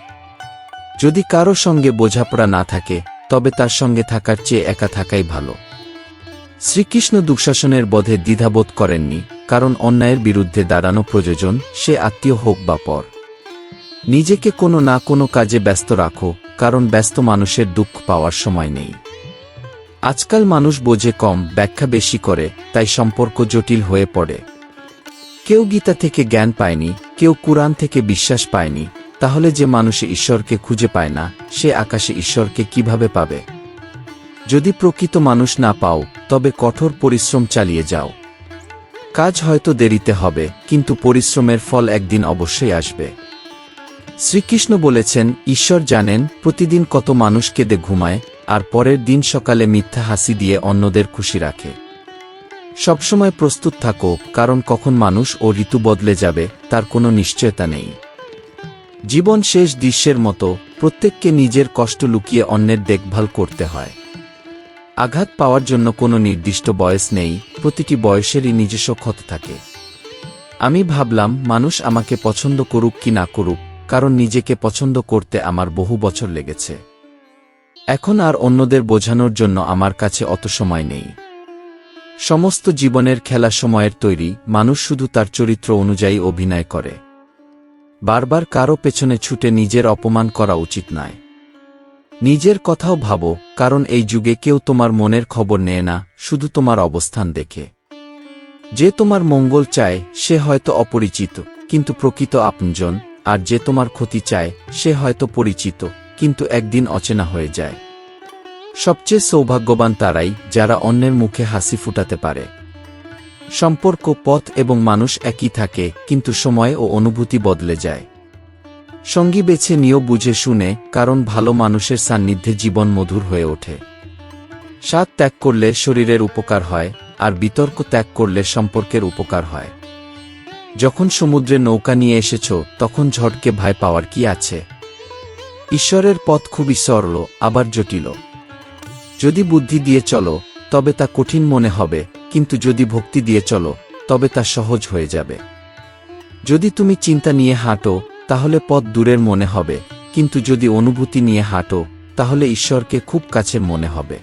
যদি কারো সঙ্গে বোঝাপড়া না থাকে, তবে তার সঙ্গে থাকার চেয়ে একা থাকাই ভালো। শ্রীকৃষ্ণ দুঃশাসনের বধে দ্বিধাবোধ করেননি, কারণ অন্যায়ের বিরুদ্ধে দাঁড়ানো প্রয়োজন, সে আত্মীয় হোক বা পর। নিজেকে কোনো না কোনো কাজে ব্যস্ত রাখো, কারণ ব্যস্ত মানুষের দুঃখ পাওয়ার সময় নেই। আজকাল মানুষ বোঝে কম, ব্যাখ্যা বেশি করে, তাই সম্পর্ক জটিল হয়ে পড়ে। কেউ গীতা থেকে জ্ঞান পায়নি, কেউ কুরআন থেকে বিশ্বাস পায়নি, তাহলে যে মানুষে ঈশ্বরকে খুঁজে পায় না, সে আকাশে ঈশ্বরকে কিভাবে পাবে? যদি প্রকৃত মানুষ না পাও, তবে কঠোর পরিশ্রম চালিয়ে যাও। কাজ হয়তো দেরিতে হবে, কিন্তু পরিশ্রমের ফল একদিন অবশ্যই আসবে। শ্রীকৃষ্ণ বলেছেন, ঈশ্বর জানেন প্রতিদিন কত মানুষ কেঁদে ঘুমায়, আর পরের দিন সকালে মিথ্যা হাসি দিয়ে অন্যদের খুশি রাখে। সবসময় প্রস্তুত থাকো, কারণ কখন মানুষ ও ঋতু বদলে যাবে তার কোনো নিশ্চয়তা নেই। জীবন শেষ দৃশ্যের মতো, প্রত্যেককে নিজের কষ্ট লুকিয়ে অন্যের দেখভাল করতে হয়। আঘাত পাওয়ার জন্য কোনো নির্দিষ্ট বয়স নেই, প্রতিটি বয়সেরই নিজস্ব ক্ষত থাকে। আমি ভাবলাম মানুষ আমাকে পছন্দ করুক কি না করুক, কারণ নিজেকে পছন্দ করতে আমার বহু বছর লেগেছে। এখন আর অন্যদের বোঝানোর জন্য আমার কাছে অত সময় নেই। সমস্ত জীবনের খেলা সময়ের তৈরি, মানুষ শুধু তার চরিত্র অনুযায়ী অভিনয় করে। বারবার কারো পেছনে ছুটে নিজের অপমান করা উচিত নয়। নিজের কথাও ভাবো, কারণ এই যুগে কেউ তোমার মনের খবর নেয় না, শুধু তোমার অবস্থান দেখে। যে তোমার মঙ্গল চায় সে হয়তো অপরিচিত, কিন্তু প্রকৃত আপনজন, আর যে তোমার ক্ষতি চায় সে হয়তো পরিচিত, কিন্তু একদিন অচেনা হয়ে যায়। সবচেয়ে সৌভাগ্যবান তারাই যারা অন্যের মুখে হাসি ফুটাতে পারে। সম্পর্ক, পথ এবং মানুষ একই থাকে, কিন্তু সময় ও অনুভূতি বদলে যায়। সঙ্গী বেছে নিও বুঝে শুনে, কারণ ভালো মানুষের সান্নিধ্যে জীবন মধুর হয়ে ওঠে। স্বাদ ত্যাগ করলে শরীরের উপকার হয়, আর বিতর্ক ত্যাগ করলে সম্পর্কের উপকার হয়। যখন সমুদ্রে নৌকা নিয়ে এসেছ, তখন ঝড়কে ভয় পাওয়ার কি আছে? ঈশ্বরের পথ খুবই সরল, আবার জটিল। যদি বুদ্ধি দিয়ে চলো, তবে তা কঠিন মনে হবে, কিন্তু যদি ভক্তি দিয়ে চলো, তবে তা সহজ হয়ে যাবে। যদি তুমি চিন্তা নিয়ে হাঁটো, তাহলে পথ দূরের মনে হবে, কিন্তু যদি অনুভূতি নিয়ে হাঁটো, তাহলে ঈশ্বরকে খুব কাছের মনে হবে।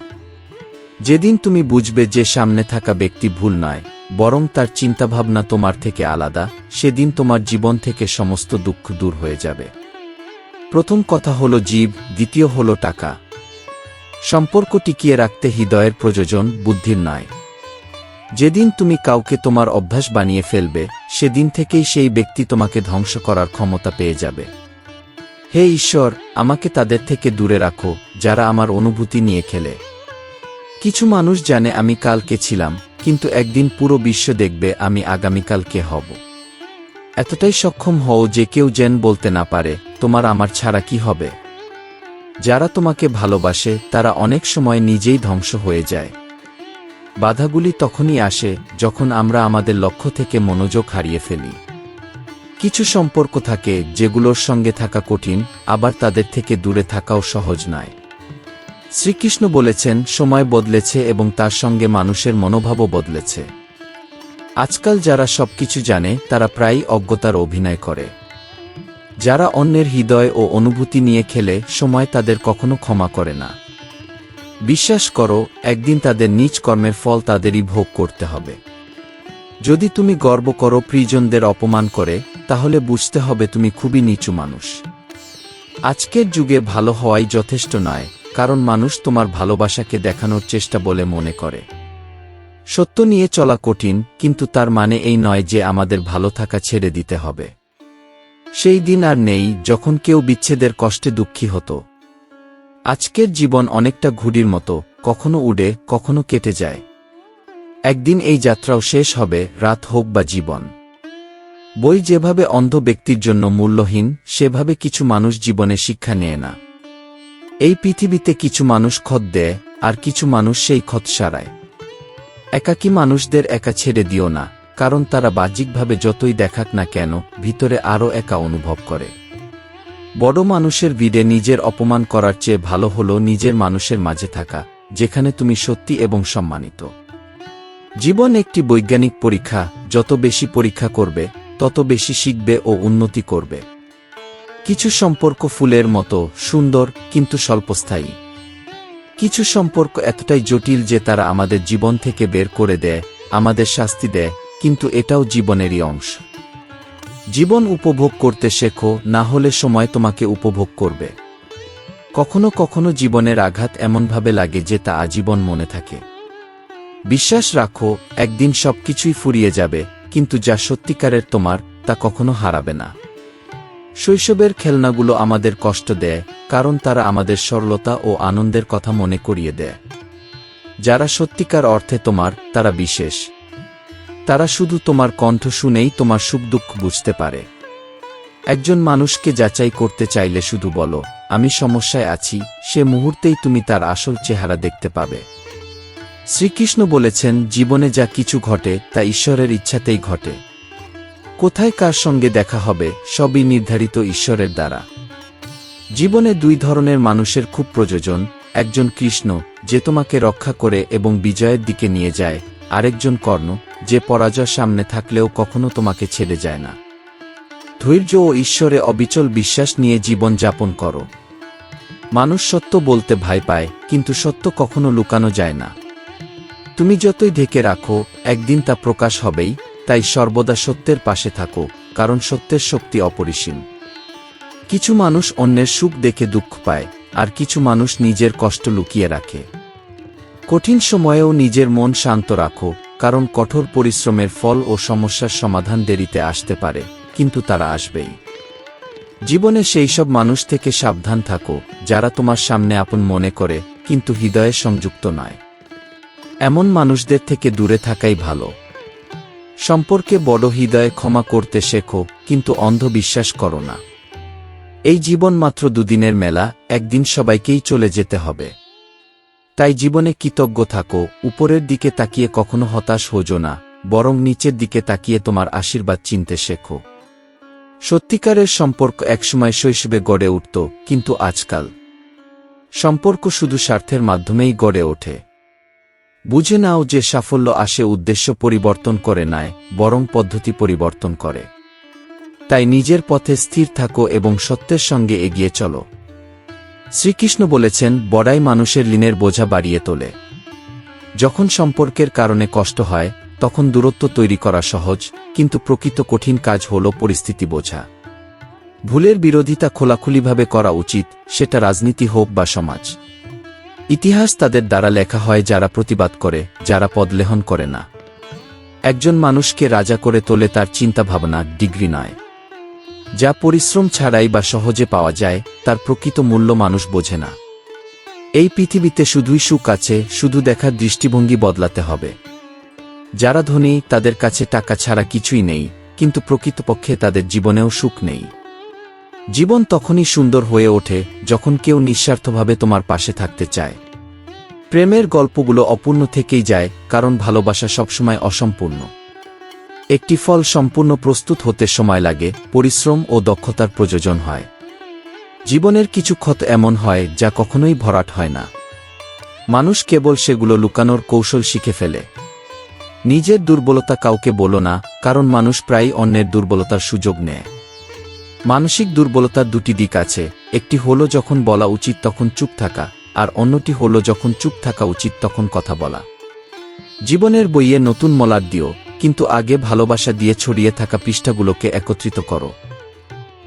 যেদিন তুমি বুঝবে যে সামনে থাকা ব্যক্তি ভুল নয়, বরং তার চিন্তাভাবনা তোমার থেকে আলাদা, সেদিন তোমার জীবন থেকে সমস্ত দুঃখ দূর হয়ে যাবে। প্রথম কথা হলো জীব, দ্বিতীয় হলো টাকা। সম্পর্ক টিকিয়ে রাখতে হৃদয়ের প্রয়োজন, বুদ্ধির নয়। যেদিন তুমি কাউকে তোমার অভ্যাস বানিয়ে ফেলবে, সেদিন থেকেই সেই ব্যক্তি তোমাকে ধ্বংস করার ক্ষমতা পেয়ে যাবে। হে ঈশ্বর, আমাকে তাদের থেকে দূরে রাখো যারা আমার অনুভূতি নিয়ে খেলে। কিছু মানুষ জানে আমি কাল কে ছিলাম, কিন্তু একদিন পুরো বিশ্ব দেখবে আমি আগামীকাল কে হব। এতটাই সক্ষম হও যে কেউ যেন বলতে না পারে তোমার আমার ছাড়া কি হবে। যারা তোমাকে ভালোবাসে তারা অনেক সময় নিজেই ধ্বংস হয়ে যায়। বাধাগুলি তখনই আসে যখন আমরা আমাদের লক্ষ্য থেকে মনোযোগ হারিয়ে ফেলি। কিছু সম্পর্ক থাকে যেগুলোর সঙ্গে থাকা কঠিন, আবার তাদের থেকে দূরে থাকাও সহজ নয়। শ্রীকৃষ্ণ বলেছেন, সময় বদলেছে এবং তার সঙ্গে মানুষের মনোভাবও বদলেছে। আজকাল যারা সবকিছু জানে তারা প্রায়ই অজ্ঞতার অভিনয় করে। যারা অন্যের হৃদয় ও অনুভূতি নিয়ে খেলে, সময় তাদের কখনো ক্ষমা করে না। বিশ্বাস করো, একদিন তাদের নিজ কর্মের ফল তাদেরই ভোগ করতে হবে। যদি তুমি গর্ব করো প্রিয়জনদের অপমান করে, তাহলে বুঝতে হবে তুমি খুবই নিচু মানুষ। আজকের যুগে ভালো হওয়াই যথেষ্ট নয়, কারণ মানুষ তোমার ভালোবাসাকে দেখানোর চেষ্টা বলে মনে করে। সত্য নিয়ে চলা কঠিন, কিন্তু তার মানে এই নয় যে আমাদের ভালো থাকা ছেড়ে দিতে হবে। সেই দিন আর নেই যখন কেউ বিচ্ছেদের কষ্টে দুঃখী হতো। আজকের জীবন অনেকটা ঘুড়ির মতো, কখনো উড়ে, কখনো কেটে যায়। একদিন এই যাত্রাও শেষ হবে, রাত হোক বা জীবন। বই যেভাবে অন্ধ ব্যক্তির জন্য মূল্যহীন, সেভাবে কিছু মানুষ জীবনে শিক্ষা নেয় না। এই পৃথিবীতে কিছু মানুষ ক্ষত দেয়, আর কিছু মানুষ সেই ক্ষত সারায়। একাকী মানুষদের একা ছেড়ে দিও না, কারণ তারা বাহ্যিকভাবে যতই দেখাক না কেন, ভিতরে আরও একা অনুভব করে। বড় মানুষের ভিড়ে নিজের অপমান করার চেয়ে ভালো হলো নিজের মানুষের মাঝে থাকা, যেখানে তুমি সত্যি এবং সম্মানিত। জীবন একটি বৈজ্ঞানিক পরীক্ষা, যত বেশি পরীক্ষা করবে, তত বেশি শিখবে ও উন্নতি করবে। কিছু সম্পর্ক ফুলের মতো সুন্দর, কিন্তু স্বল্পস্থায়ী। কিছু সম্পর্ক এতটাই জটিল যে তারা আমাদের জীবন থেকে বের করে দেয়, আমাদের শাস্তি দেয়, কিন্তু এটাও জীবনেরই অংশ। জীবন উপভোগ করতে শেখো, না হলে সময় তোমাকে উপভোগ করবে। কখনো কখনো জীবনের আঘাত এমনভাবে লাগে যে তা আজীবন মনে থাকে। বিশ্বাস রাখো, একদিন সবকিছুই ফুরিয়ে যাবে, কিন্তু যা সত্যিকারের তোমার তা কখনো হারাবে না। শৈশবের খেলনাগুলো আমাদের কষ্ট দেয়, কারণ তারা আমাদের সরলতা ও আনন্দের কথা মনে করিয়ে দেয়। যারা সত্যিকার অর্থে তোমার, তারা বিশেষ। তারা শুধু তোমার কণ্ঠ শুনেই তোমার সুখ দুঃখ বুঝতে পারে। একজন মানুষকে যাচাই করতে চাইলে শুধু বলো, আমি সমস্যায় আছি, সে মুহূর্তেই তুমি তার আসল চেহারা দেখতে পাবে। শ্রীকৃষ্ণ বলেছেন, জীবনে যা কিছু ঘটে তা ঈশ্বরের ইচ্ছাতেই ঘটে। কোথায় কার সঙ্গে দেখা হবে সবই নির্ধারিত ঈশ্বরের দ্বারা। জীবনে দুই ধরনের মানুষের খুব প্রয়োজন, একজন কৃষ্ণ, যে তোমাকে রক্ষা করে এবং বিজয়ের দিকে নিয়ে যায়, আরেকজন কর্ণ, যে পরাজয় সামনে থাকলেও কখনো তোমাকে ছেড়ে যায় না। ধৈর্য ও ঈশ্বরে অবিচল বিশ্বাস নিয়ে জীবন যাপন করো। মানুষ সত্য বলতে ভয় পায়, কিন্তু সত্য কখনো লুকানো যায় না। তুমি যতই ঢেকে রাখো, একদিন তা প্রকাশ হবেই। তাই সর্বদা সত্যের পাশে থাকো, কারণ সত্যের শক্তি অপরিসীম। কিছু মানুষ অন্যের সুখ দেখে দুঃখ পায়, আর কিছু মানুষ নিজের কষ্ট লুকিয়ে রাখে। কঠিন সময়েও নিজের মন শান্ত রাখো, কারণ কঠোর পরিশ্রমের ফল ও সমস্যার সমাধান দেরিতে আসতে পারে, কিন্তু তারা আসবেই। জীবনে সেই সব মানুষ থেকে সাবধান থাকো, যারা তোমার সামনে আপন মনে করে, কিন্তু হৃদয়ে সংযুক্ত নয়। এমন মানুষদের থেকে দূরে থাকাই ভালো। সম্পর্কে বড় হৃদয়ে ক্ষমা করতে শেখো, কিন্তু অন্ধ বিশ্বাস করো না। এই জীবন মাত্র দুদিনের মেলা, একদিন সবাইকেই চলে যেতে হবে। তাই জীবনে কৃতজ্ঞ থাকো, উপরের দিকে তাকিয়ে কখনো হতাশ হোজো না, বরং নিচের দিকে তাকিয়ে তোমার আশীর্বাদ চিনতে শেখো। সত্যিকারের সম্পর্ক একসময় শৈশবে গড়ে উঠত, কিন্তু আজকাল সম্পর্ক শুধু স্বার্থের মাধ্যমেই গড়ে ওঠে। বুঝে নাও যে সাফল্য আসে উদ্দেশ্য পরিবর্তন করে নয়, বরং পদ্ধতি পরিবর্তন করে। তাই নিজের পথে স্থির থাকো এবং সত্যের সঙ্গে এগিয়ে চলো। শ্রীকৃষ্ণ বলেছেন, বড়াই মানুষের ঋণের বোঝা বাড়িয়ে তোলে। যখন সম্পর্কের কারণে কষ্ট হয়, তখন দূরত্ব তৈরি করা সহজ, কিন্তু প্রকৃত কঠিন কাজ হল পরিস্থিতি বোঝা। ভুলের বিরোধিতা খোলাখুলিভাবে করা উচিত, সেটা রাজনীতি হোক বা সমাজ। ইতিহাস তাদের দ্বারা লেখা হয় যারা প্রতিবাদ করে, যারা পদলেহন করে না। একজন মানুষকে রাজা করে তোলে তার চিন্তাভাবনা, ডিগ্রি নয়। যা পরিশ্রম ছাড়াই বা সহজে পাওয়া যায়, তার প্রকৃত মূল্য মানুষ বোঝে না। এই পৃথিবীতে শুধুই সুখ আছে, শুধু দেখার দৃষ্টিভঙ্গি বদলাতে হবে। যারা ধনী, তাদের কাছে টাকা ছাড়া কিছুই নেই, কিন্তু প্রকৃতপক্ষে তাদের জীবনেও সুখ নেই। জীবন তখনই সুন্দর হয়ে ওঠে যখন কেউ নিঃস্বার্থভাবে তোমার পাশে থাকতে চায়। প্রেমের গল্পগুলো অপূর্ণ থেকেই যায়, কারণ ভালোবাসা সবসময় অসম্পূর্ণ। একটি ফল সম্পূর্ণ প্রস্তুত হতে সময় লাগে, পরিশ্রম ও দক্ষতার প্রয়োজন হয়। জীবনের কিছু ক্ষত এমন হয় যা কখনোই ভরাট হয় না। মানুষ কেবল সেগুলো লুকানোর কৌশল শিখে ফেলে। নিজের দুর্বলতা কাউকে বলো না, কারণ মানুষ প্রায়ই অন্যের দুর্বলতার সুযোগ নেয়। মানসিক দুর্বলতার দুটি দিক আছে, একটি হলো যখন বলা উচিত তখন চুপ থাকা, আর অন্যটি হলো যখন চুপ থাকা উচিত তখন কথা বলা। জীবনের বইয়ে নতুন মলাট দিও, কিন্তু আগে ভালোবাসা দিয়ে ছড়িয়ে থাকা পৃষ্ঠাগুলোকে একত্রিত করো।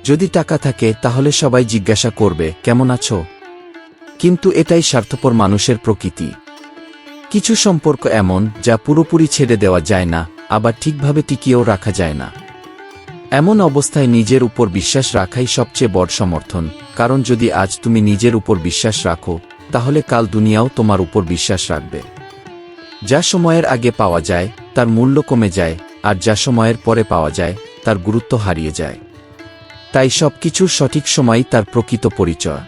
যদি টাকা থাকে তাহলে সবাই জিজ্ঞাসা করবে, কেমন আছো? কিন্তু এটাই স্বার্থপর মানুষের প্রকৃতি। কিছু সম্পর্ক এমন যা পুরোপুরি ছেড়ে দেওয়া যায় না, আবার ঠিকভাবে টিকিয়েও রাখা যায় না। এমন অবস্থায় নিজের উপর বিশ্বাস রাখাই সবচেয়ে বড় সমর্থন, কারণ যদি আজ তুমি নিজের উপর বিশ্বাস রাখো, তাহলে কাল দুনিয়াও তোমার উপর বিশ্বাস রাখবে। যা সময়ের আগে পাওয়া যায় তার মূল্য কমে যায়, আর যা সময়ের পরে পাওয়া যায় তার গুরুত্ব হারিয়ে যায়। তাই সবকিছুর সঠিক সময়ই তার প্রকৃত পরিচয়।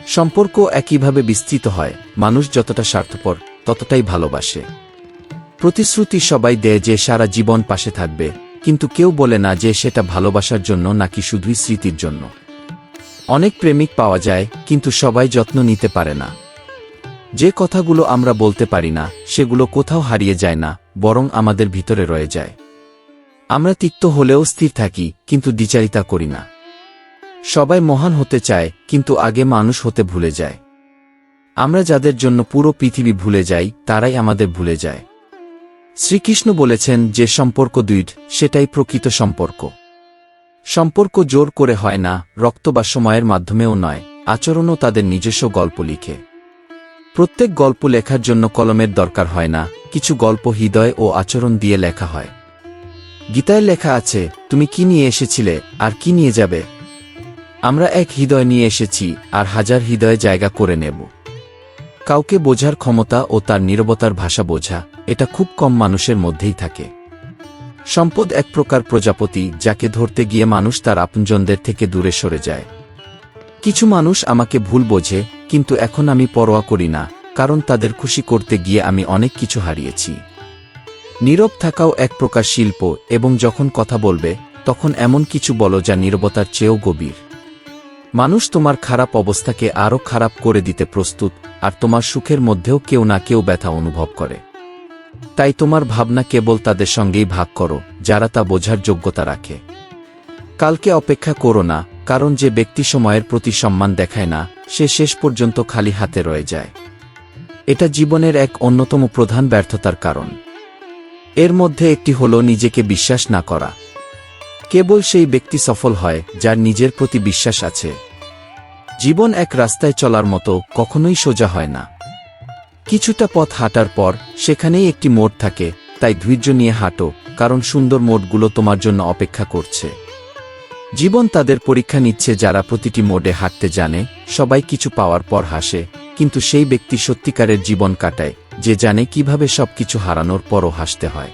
সম্পর্ক একইভাবে বিস্তৃত হয়, মানুষ যতটা স্বার্থপর ততটাই ভালোবাসে। প্রতিশ্রুতি সবাই দেয় যে সারা জীবন পাশে থাকবে, কিন্তু কেউ বলে না যে সেটা ভালোবাসার জন্য নাকি শুধুই স্মৃতির জন্য। অনেক প্রেমিক পাওয়া যায়, কিন্তু সবাই যত্ন নিতে পারে না। যে কথাগুলো আমরা বলতে পারি না, সেগুলো কোথাও হারিয়ে যায় না, বরং আমাদের ভিতরে রয়ে যায়। আমরা তিক্ত হলেও স্থির থাকি, কিন্তু দ্বিচারিতা করি না। সবাই মহান হতে চায়, কিন্তু আগে মানুষ হতে ভুলে যায়। আমরা যাদের জন্য পুরো পৃথিবী ভুলে যাই, তারাই আমাদের ভুলে যায়। শ্রীকৃষ্ণ বলেছেন, যে সম্পর্ক দৃঢ় সেটাই প্রকৃত সম্পর্ক। সম্পর্ক জোর করে হয় না, রক্ত বা সময়ের মাধ্যমেও নয়, আচরণও তাদের নিজস্ব গল্প লিখে। প্রত্যেক গল্প লেখার জন্য কলমের দরকার হয় না, কিছু গল্প হৃদয় ও আচরণ দিয়ে লেখা হয়। গীতায় লেখা আছে, তুমি কি নিয়ে এসেছিলে আর কি নিয়ে যাবে? আমরা এক হৃদয় নিয়ে এসেছি আর হাজার হৃদয়ে জায়গা করে নেব। কাউকে বোঝার ক্ষমতা ও তার নীরবতার ভাষা বোঝা, এটা খুব কম মানুষের মধ্যেই থাকে। সম্পদ এক প্রকার প্রজাপতি, যাকে ধরতে গিয়ে মানুষ তার আপনজনদের থেকে দূরে সরে যায়। কিছু মানুষ আমাকে ভুল বোঝে, কিন্তু এখন আমি পরোয়া করি না, কারণ তাদের খুশি করতে গিয়ে আমি অনেক কিছু হারিয়েছি। নীরব থাকাও এক প্রকার শিল্প, এবং যখন কথা বলবে তখন এমন কিছু বলো যা নীরবতার চেয়েও গভীর। মানুষ তোমার খারাপ অবস্থাকে আরও খারাপ করে দিতে প্রস্তুত, আর তোমার সুখের মধ্যেও কেউ না কেউ ব্যথা অনুভব করে। তাই তোমার ভাবনা কেবল তাদের সঙ্গেই ভাগ করো যারা তা বোঝার যোগ্যতা রাখে। কালকে অপেক্ষা করো না, কারণ যে ব্যক্তি সময়ের প্রতি সম্মান দেখায় না, সে শেষ পর্যন্ত খালি হাতে রয়ে যায়। এটা জীবনের এক অন্যতম প্রধান ব্যর্থতার কারণ। এর মধ্যে একটি হল নিজেকে বিশ্বাস না করা। কেবল সেই ব্যক্তি সফল হয় যার নিজের প্রতি বিশ্বাস আছে। জীবন এক রাস্তায় চলার মতো, কখনোই সোজা হয় না। কিছুটা পথ হাঁটার পর সেখানেই একটি মোড় থাকে, তাই ধৈর্য নিয়ে হাঁটো, কারণ সুন্দর মোড়গুলো তোমার জন্য অপেক্ষা করছে। জীবন তাদের পরীক্ষা নিচ্ছে যারা প্রতিটি মোড়ে হাঁটতে জানে। সবাই কিছু পাওয়ার পর হাসে, কিন্তু সেই ব্যক্তি সত্যিকারের জীবন কাটায় যে জানে কিভাবে সবকিছু হারানোর পরও হাসতে হয়।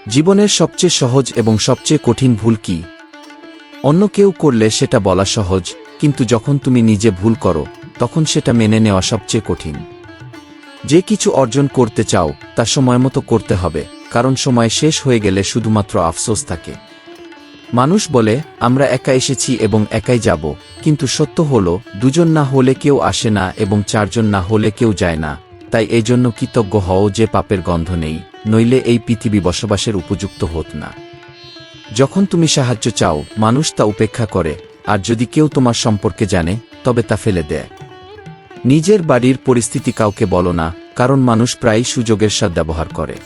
জীবনের সবচেয়ে সহজ এবং সবচেয়ে কঠিন ভুল কি? অন্য কেউ করলে সেটা বলা সহজ, কিন্তু যখন তুমি নিজে ভুল করো তখন সেটা মেনে নেওয়া সবচেয়ে কঠিন। যে কিছু অর্জন করতে চাও তা সময়মতো করতে হবে, কারণ সময় শেষ হয়ে গেলে শুধুমাত্র আফসোস থাকে। মানুষ বলে আমরা একা এসেছি এবং একাই যাব, কিন্তু সত্য হলো দুজন না হলে কেউ আসে না এবং চারজন না হলে কেউ যায় না। তাই এই জন্য কৃতজ্ঞ হও যে পাপের গন্ধ নেই, নইলে এই পৃথিবী বসবাসের উপযুক্ত হত না। যখন তুমি সাহায্য চাও মানুষ তা উপেক্ষা করে, আর যদি কেউ তোমার সম্পর্কে জানে তবে তা ফেলে দেয়। নিজের বাড়ির পরিস্থিতি কাউকে বলো না, কারণ মানুষ প্রায়ই সুযোগের সদ্ব্যবহার করে।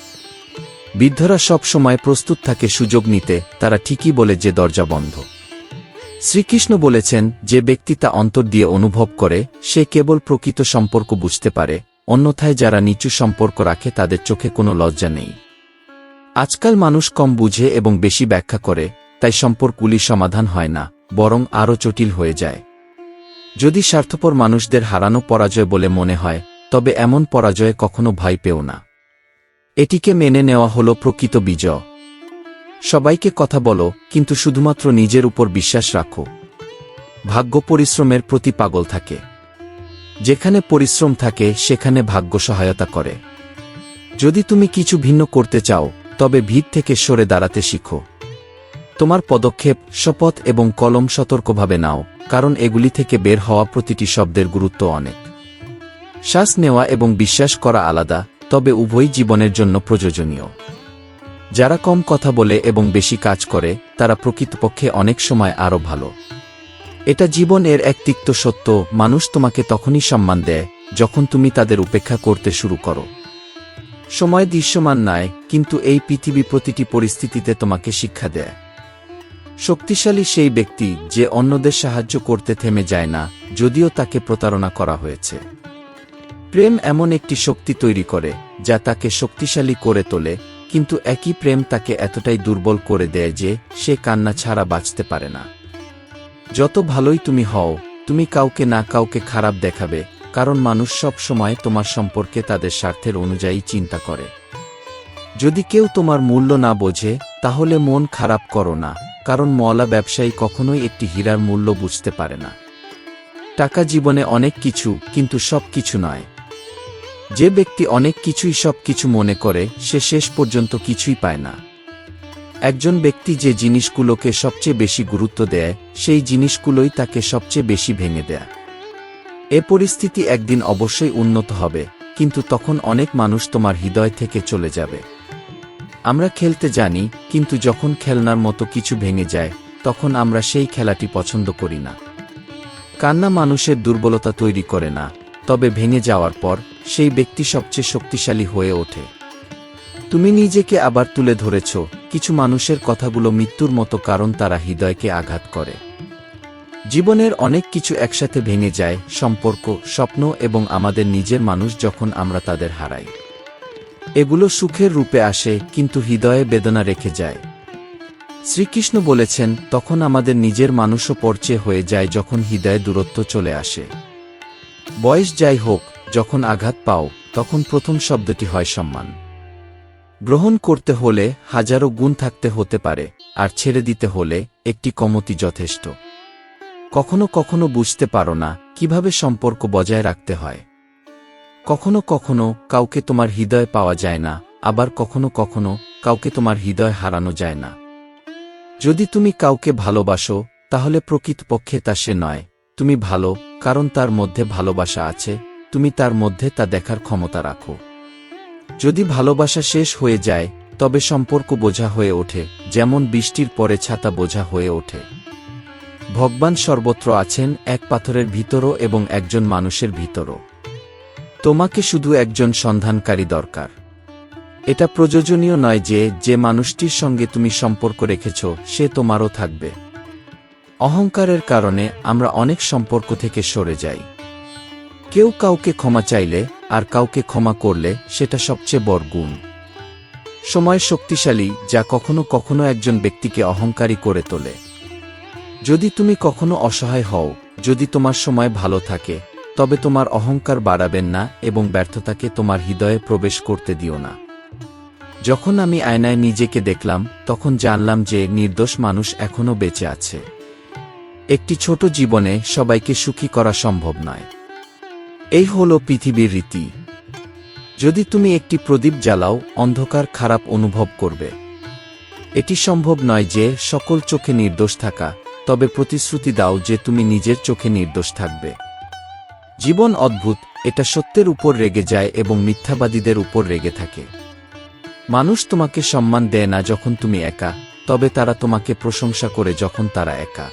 বৃদ্ধরা সব সময় প্রস্তুত থাকে সুযোগ নিতে, তারা ঠিকই বলে যে দরজা বন্ধ। শ্রীকৃষ্ণ বলেছেন, যে ব্যক্তি তা অন্তর দিয়ে অনুভব করে সে কেবল প্রকৃত সম্পর্ক বুঝতে পারে, অন্যথায় যারা নিচু সম্পর্ক রাখে তাদের চোখে কোনো লজ্জা নেই। আজকাল মানুষ কম বুঝে এবং বেশি ব্যাখ্যা করে, তাই সম্পর্কগুলি সমাধান হয় না, বরং আরও জটিল হয়ে যায়। যদি স্বার্থপর মানুষদের হারানো পরাজয় বলে মনে হয়, তবে এমন পরাজয়ে কখনো ভয় পেও না। এটিকে মেনে নেওয়া হলো প্রকৃত বিজয়। সবাইকে কথা বলো, কিন্তু শুধুমাত্র নিজের উপর বিশ্বাস রাখো। ভাগ্য পরিশ্রমের প্রতি পাগল থাকে। যেখানে পরিশ্রম থাকে সেখানে ভাগ্য সহায়তা করে। যদি তুমি কিছু ভিন্ন করতে চাও, তবে ভিত থেকে সরে দাঁড়াতে শিখো। তোমার পদক্ষেপ, শপথ এবং কলম সতর্কভাবে নাও, কারণ এগুলি থেকে বের হওয়া প্রতিটি শব্দের গুরুত্ব অনেক। শ্বাস নেওয়া এবং বিশ্বাস করা আলাদা, তবে উভয়ই জীবনের জন্য প্রয়োজনীয়। যারা কম কথা বলে এবং বেশি কাজ করে তারা প্রকৃতপক্ষে অনেক সময় আরও ভালো। এটা জীবনের এক তিক্ত সত্য, মানুষ তোমাকে তখনই সম্মান দেয় যখন তুমি তাদের উপেক্ষা করতে শুরু করো। সময় দৃশ্যমান নয়, কিন্তু এই পৃথিবী প্রতিটি পরিস্থিতিতে তোমাকে শিক্ষা দেয়। শক্তিশালী সেই ব্যক্তি যে অন্যদের সাহায্য করতে থেমে যায় না, যদিও তাকে প্রতারণা করা হয়েছে। প্রেম এমন একটি শক্তি তৈরি করে যা তাকে শক্তিশালী করে তোলে, কিন্তু একই প্রেম তাকে এতটাই দুর্বল করে দেয় যে সে কান্না ছাড়া বাঁচতে পারে না। যত ভালোই তুমি হও, তুমি কাউকে না কাউকে খারাপ দেখাবে, কারণ মানুষ সব সময় তোমার সম্পর্কে তাদের স্বার্থের অনুযায়ী চিন্তা করে। যদি কেউ তোমার মূল্য না বোঝে, তাহলে মন খারাপ করো না, কারণ মওলা ব্যবসায়ী কখনোই একটি হীরার মূল্য বুঝতে পারে না। টাকা জীবনে অনেক কিছু, কিন্তু সব কিছু নয়। যে ব্যক্তি অনেক কিছুই সব কিছু মনে করে সে শেষ পর্যন্ত কিছুই পায় না। একজন ব্যক্তি যে জিনিসগুলোকে সবচেয়ে বেশি গুরুত্ব দেয়, সেই জিনিসগুলোই তাকে সবচেয়ে বেশি ভেঙে দেয়। এ পরিস্থিতি একদিন অবশ্যই উন্নত হবে, কিন্তু তখন অনেক মানুষ তোমার হৃদয় থেকে চলে যাবে। আমরা খেলতে জানি, কিন্তু যখন খেলনার মতো কিছু ভেঙে যায়, তখন আমরা সেই খেলাটি পছন্দ করি না। কান্না মানুষের দুর্বলতা তৈরি করে না, তবে ভেঙে যাওয়ার পর সেই ব্যক্তি সবচেয়ে শক্তিশালী হয়ে ওঠে। তুমি নিজেকে আবার তুলে ধরেছ, কিছু মানুষের কথাগুলো মৃত্যুর মতো, কারণ তারা হৃদয়কে আঘাত করে। জীবনের অনেক কিছু একসাথে ভেঙে যায়, সম্পর্ক, স্বপ্ন এবং আমাদের নিজের মানুষ, যখন আমরা তাদের হারাই। এগুলো সুখের রূপে আসে, কিন্তু হৃদয়ে বেদনা রেখে যায়। শ্রীকৃষ্ণ বলেছেন, তখন আমাদের নিজের মানুষও পরিচয় হয়ে যায় যখন হৃদয়ে দূরত্ব চলে আসে। বয়স যাই হোক, যখন আঘাত পাও, তখন প্রথম শব্দটি হয় সম্মান। গ্রহণ করতে হলে হাজারো গুণ থাকতে হতে পারে, আর ছেড়ে দিতে হলে একটি কমতি যথেষ্ট। কখনো কখনো বুঝতে পারো না কিভাবে সম্পর্ক বজায় রাখতে হয়। কখনো কখনো কাউকে তোমার হৃদয়ে পাওয়া যায় না, আবার কখনো কখনো কাউকে তোমার হৃদয় হারানো যায় না। যদি তুমি কাউকে ভালোবাসো, তাহলে প্রকৃতপক্ষে তা সে নয়। তুমি ভালো কারণ তার মধ্যে ভালোবাসা আছে, তুমি তার মধ্যে তা দেখার ক্ষমতা রাখো। যদি ভালোবাসা শেষ হয়ে যায়, তবে সম্পর্ক বোঝা হয়ে ওঠে, যেমন বৃষ্টির পরে ছাতা বোঝা হয়ে ওঠে। ভগবান সর্বত্র আছেন, এক পাথরের ভিতরও এবং একজন মানুষের ভিতরও। তোমাকে শুধু একজন সন্ধানকারী দরকার। এটা প্রয়োজনীয় নয় যে যে মানুষটির সঙ্গে তুমি সম্পর্ক রেখেছ সে তোমারও থাকবে। অহংকারের কারণে আমরা অনেক সম্পর্ক থেকে সরে যাই। কেউ কাউকে ক্ষমা চাইলে আর কাউকে ক্ষমা করলে সেটা সবচেয়ে বড় গুণ। সময় শক্তিশালী, যা কখনো কখনো একজন ব্যক্তিকে অহংকারী করে তোলে। যদি তুমি কখনো অসহায় হও, যদি তোমার সময় ভালো থাকে, তবে তোমার অহংকার বাড়াবেন না এবং ব্যর্থতাকে তোমার হৃদয়ে প্রবেশ করতে দিও না। যখন আমি আয়নায় নিজেকে দেখলাম, তখন জানলাম যে নির্দোষ মানুষ এখনও বেঁচে আছে। একটি ছোট জীবনে সবাইকে সুখী করা সম্ভব নয়। এই হলো পৃথিবীর রীতি। যদি তুমি একটি প্রদীপ জ্বালাও, অন্ধকার খারাপ অনুভব করবে। এটি সম্ভব নয় যে সকল চোখে নির্দোষ থাকা, তবে প্রতিশ্রুতি দাও যে তুমি নিজের চোখে নির্দোষ থাকবে। জীবন অদ্ভুত, এটা সত্যের উপর রেগে যায় এবং মিথ্যাবাদীদের উপর রেগে থাকে। মানুষ তোমাকে সম্মান দেয় না যখন তুমি একা, তবে তারা তোমাকে প্রশংসা করে যখন তারা একা।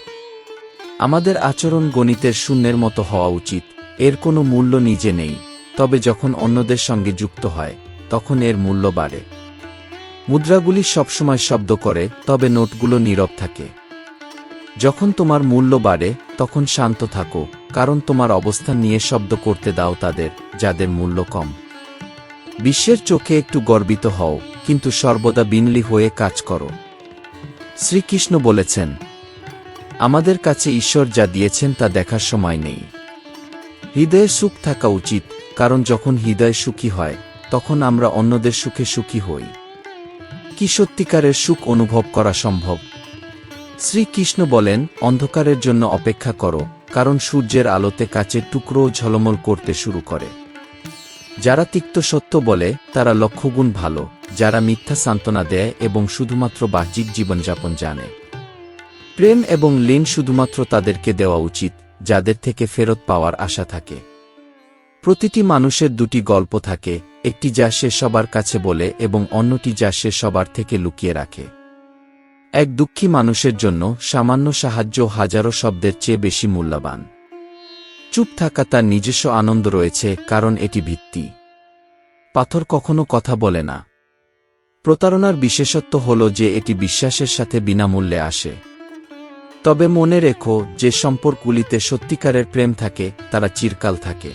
আমাদের আচরণ গণিতের শূন্যের মতো হওয়া উচিত, এর কোনো মূল্য নিজে নেই, তবে যখন অন্যদের সঙ্গে যুক্ত হয়, তখন এর মূল্য বাড়ে। মুদ্রাগুলি সবসময় শব্দ করে, তবে নোটগুলো নীরব থাকে। যখন তোমার মূল্য বাড়ে, তখন শান্ত থাকো, কারণ তোমার অবস্থান নিয়ে শব্দ করতে দাও তাদের, যাদের মূল্য কম। বিশ্বের চোখে একটু গর্বিত হও, কিন্তু সর্বদা বিনয়ী হয়ে কাজ করো। শ্রীকৃষ্ণ বলেছেন, আমাদের কাছে ঈশ্বর যা দিয়েছেন তা দেখার সময় নেই। হৃদয়ে সুখ থাকা উচিত, কারণ যখন হৃদয় সুখী হয়, তখন আমরা অন্যদের সুখে সুখী হই। কি সত্যিকারের সুখ অনুভব করা সম্ভব? শ্রীকৃষ্ণ বলেন, অন্ধকারের জন্য অপেক্ষা করো, কারণ সূর্যের আলোতে কাচের টুকরোও ঝলমল করতে শুরু করে। যারা তিক্ত সত্য বলে তারা লক্ষগুণ ভালো, যারা মিথ্যা সান্ত্বনা দেয় এবং শুধুমাত্র বাহ্যিক জীবনযাপন জানে। প্রেম এবং লীন শুধুমাত্র তাদেরকে দেওয়া উচিত, যাদের থেকে ফেরত পাওয়ার আশা থাকে। প্রতিটি মানুষের দুটি গল্প থাকে, একটি যা সে সবার কাছে বলে এবং অন্যটি যা সে সবার থেকে লুকিয়ে রাখে। এক দুঃখী মানুষের জন্য সামান্য সাহায্য হাজারো শব্দের চেয়ে বেশি মূল্যবান। চুপ থাকা তার নিজস্ব আনন্দ রয়েছে, কারণ এটি ভিত্তি। পাথর কখনো কথা বলে না। প্রতারণার বিশেষত্ব হল যে এটি বিশ্বাসের সাথে বিনামূল্যে আসে। তবে মনে রেখো, যে সম্পর্কগুলিতে সত্যিকারের প্রেম থাকে তারা চিরকাল থাকে।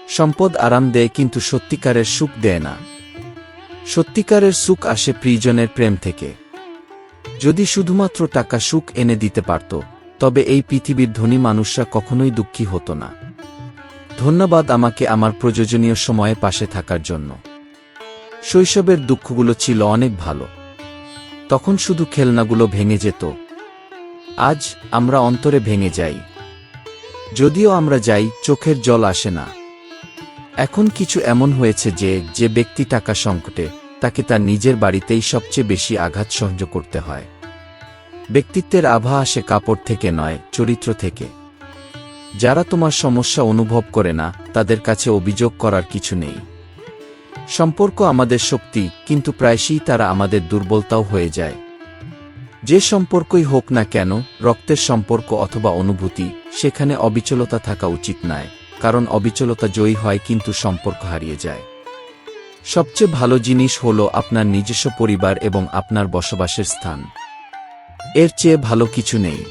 সম্পদ আরাম দেয়, কিন্তু সত্যিকারের সুখ দেয় না। সত্যিকারের সুখ আসে প্রিয়জনের প্রেম থেকে। যদি শুধুমাত্র টাকা সুখ এনে দিতে পারত, তবে এই পৃথিবীর ধনী মানুষরা কখনোই দুঃখী হতো না। ধন্যবাদ আমাকে আমার প্রয়োজনীয় সময়ে পাশে থাকার জন্য। শৈশবের দুঃখগুলো ছিল অনেক ভালো। তখন শুধু খেলনাগুলো ভেঙে যেত। আজ আমরা অন্তরে ভেঙে যাই। যদিও আমরা যাই, চোখের জল আসে না। এখন কিছু এমন হয়েছে যে ব্যক্তি টাকা সংকটে, তাকে তার নিজের বাড়িতেই সবচেয়ে বেশি আঘাত সহ্য করতে হয়। ব্যক্তিত্বের আভা আসে কাপড় থেকে নয়, চরিত্র থেকে। যারা তোমার সমস্যা অনুভব করে না, তাদের কাছে অভিযোগ করার কিছু নেই। সম্পর্ক আমাদের শক্তি, কিন্তু প্রায়শই তারা আমাদের দুর্বলতাও হয়ে যায়। যে সম্পর্কই হোক না কেন, রক্তের সম্পর্ক অথবা অনুভূতি, সেখানে অবিচলতা থাকা উচিত নয়, কারণ অবিচলতা জয়ী হয় কিন্তু সম্পর্ক হারিয়ে যায়। সবচেয়ে ভালো জিনিস হলো আপনার নিজস্ব পরিবার এবং আপনার বসবাসের স্থান। এর চেয়ে ভালো কিছু নেই।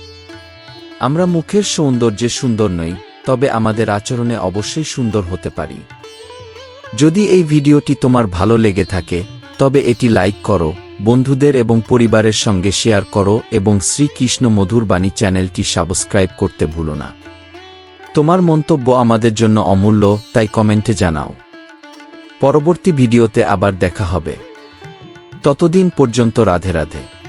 আমরা মুখের সৌন্দর্যে সুন্দর নই, তবে আমাদের আচরণে অবশ্যই সুন্দর হতে পারি। যদি এই ভিডিওটি তোমার ভালো লেগে থাকে, তবে এটি লাইক করো, বন্ধুদের এবং পরিবারের সঙ্গে শেয়ার করো এবং শ্রীকৃষ্ণ মধুর বাণী চ্যানেলটি সাবস্ক্রাইব করতে ভুলো না। তোমার মন্তব্য আমাদের জন্য অমূল্য, তাই কমেন্টে জানাও। পরবর্তী ভিডিওতে আবার দেখা হবে। ততদিন পর্যন্ত রাধে রাধে।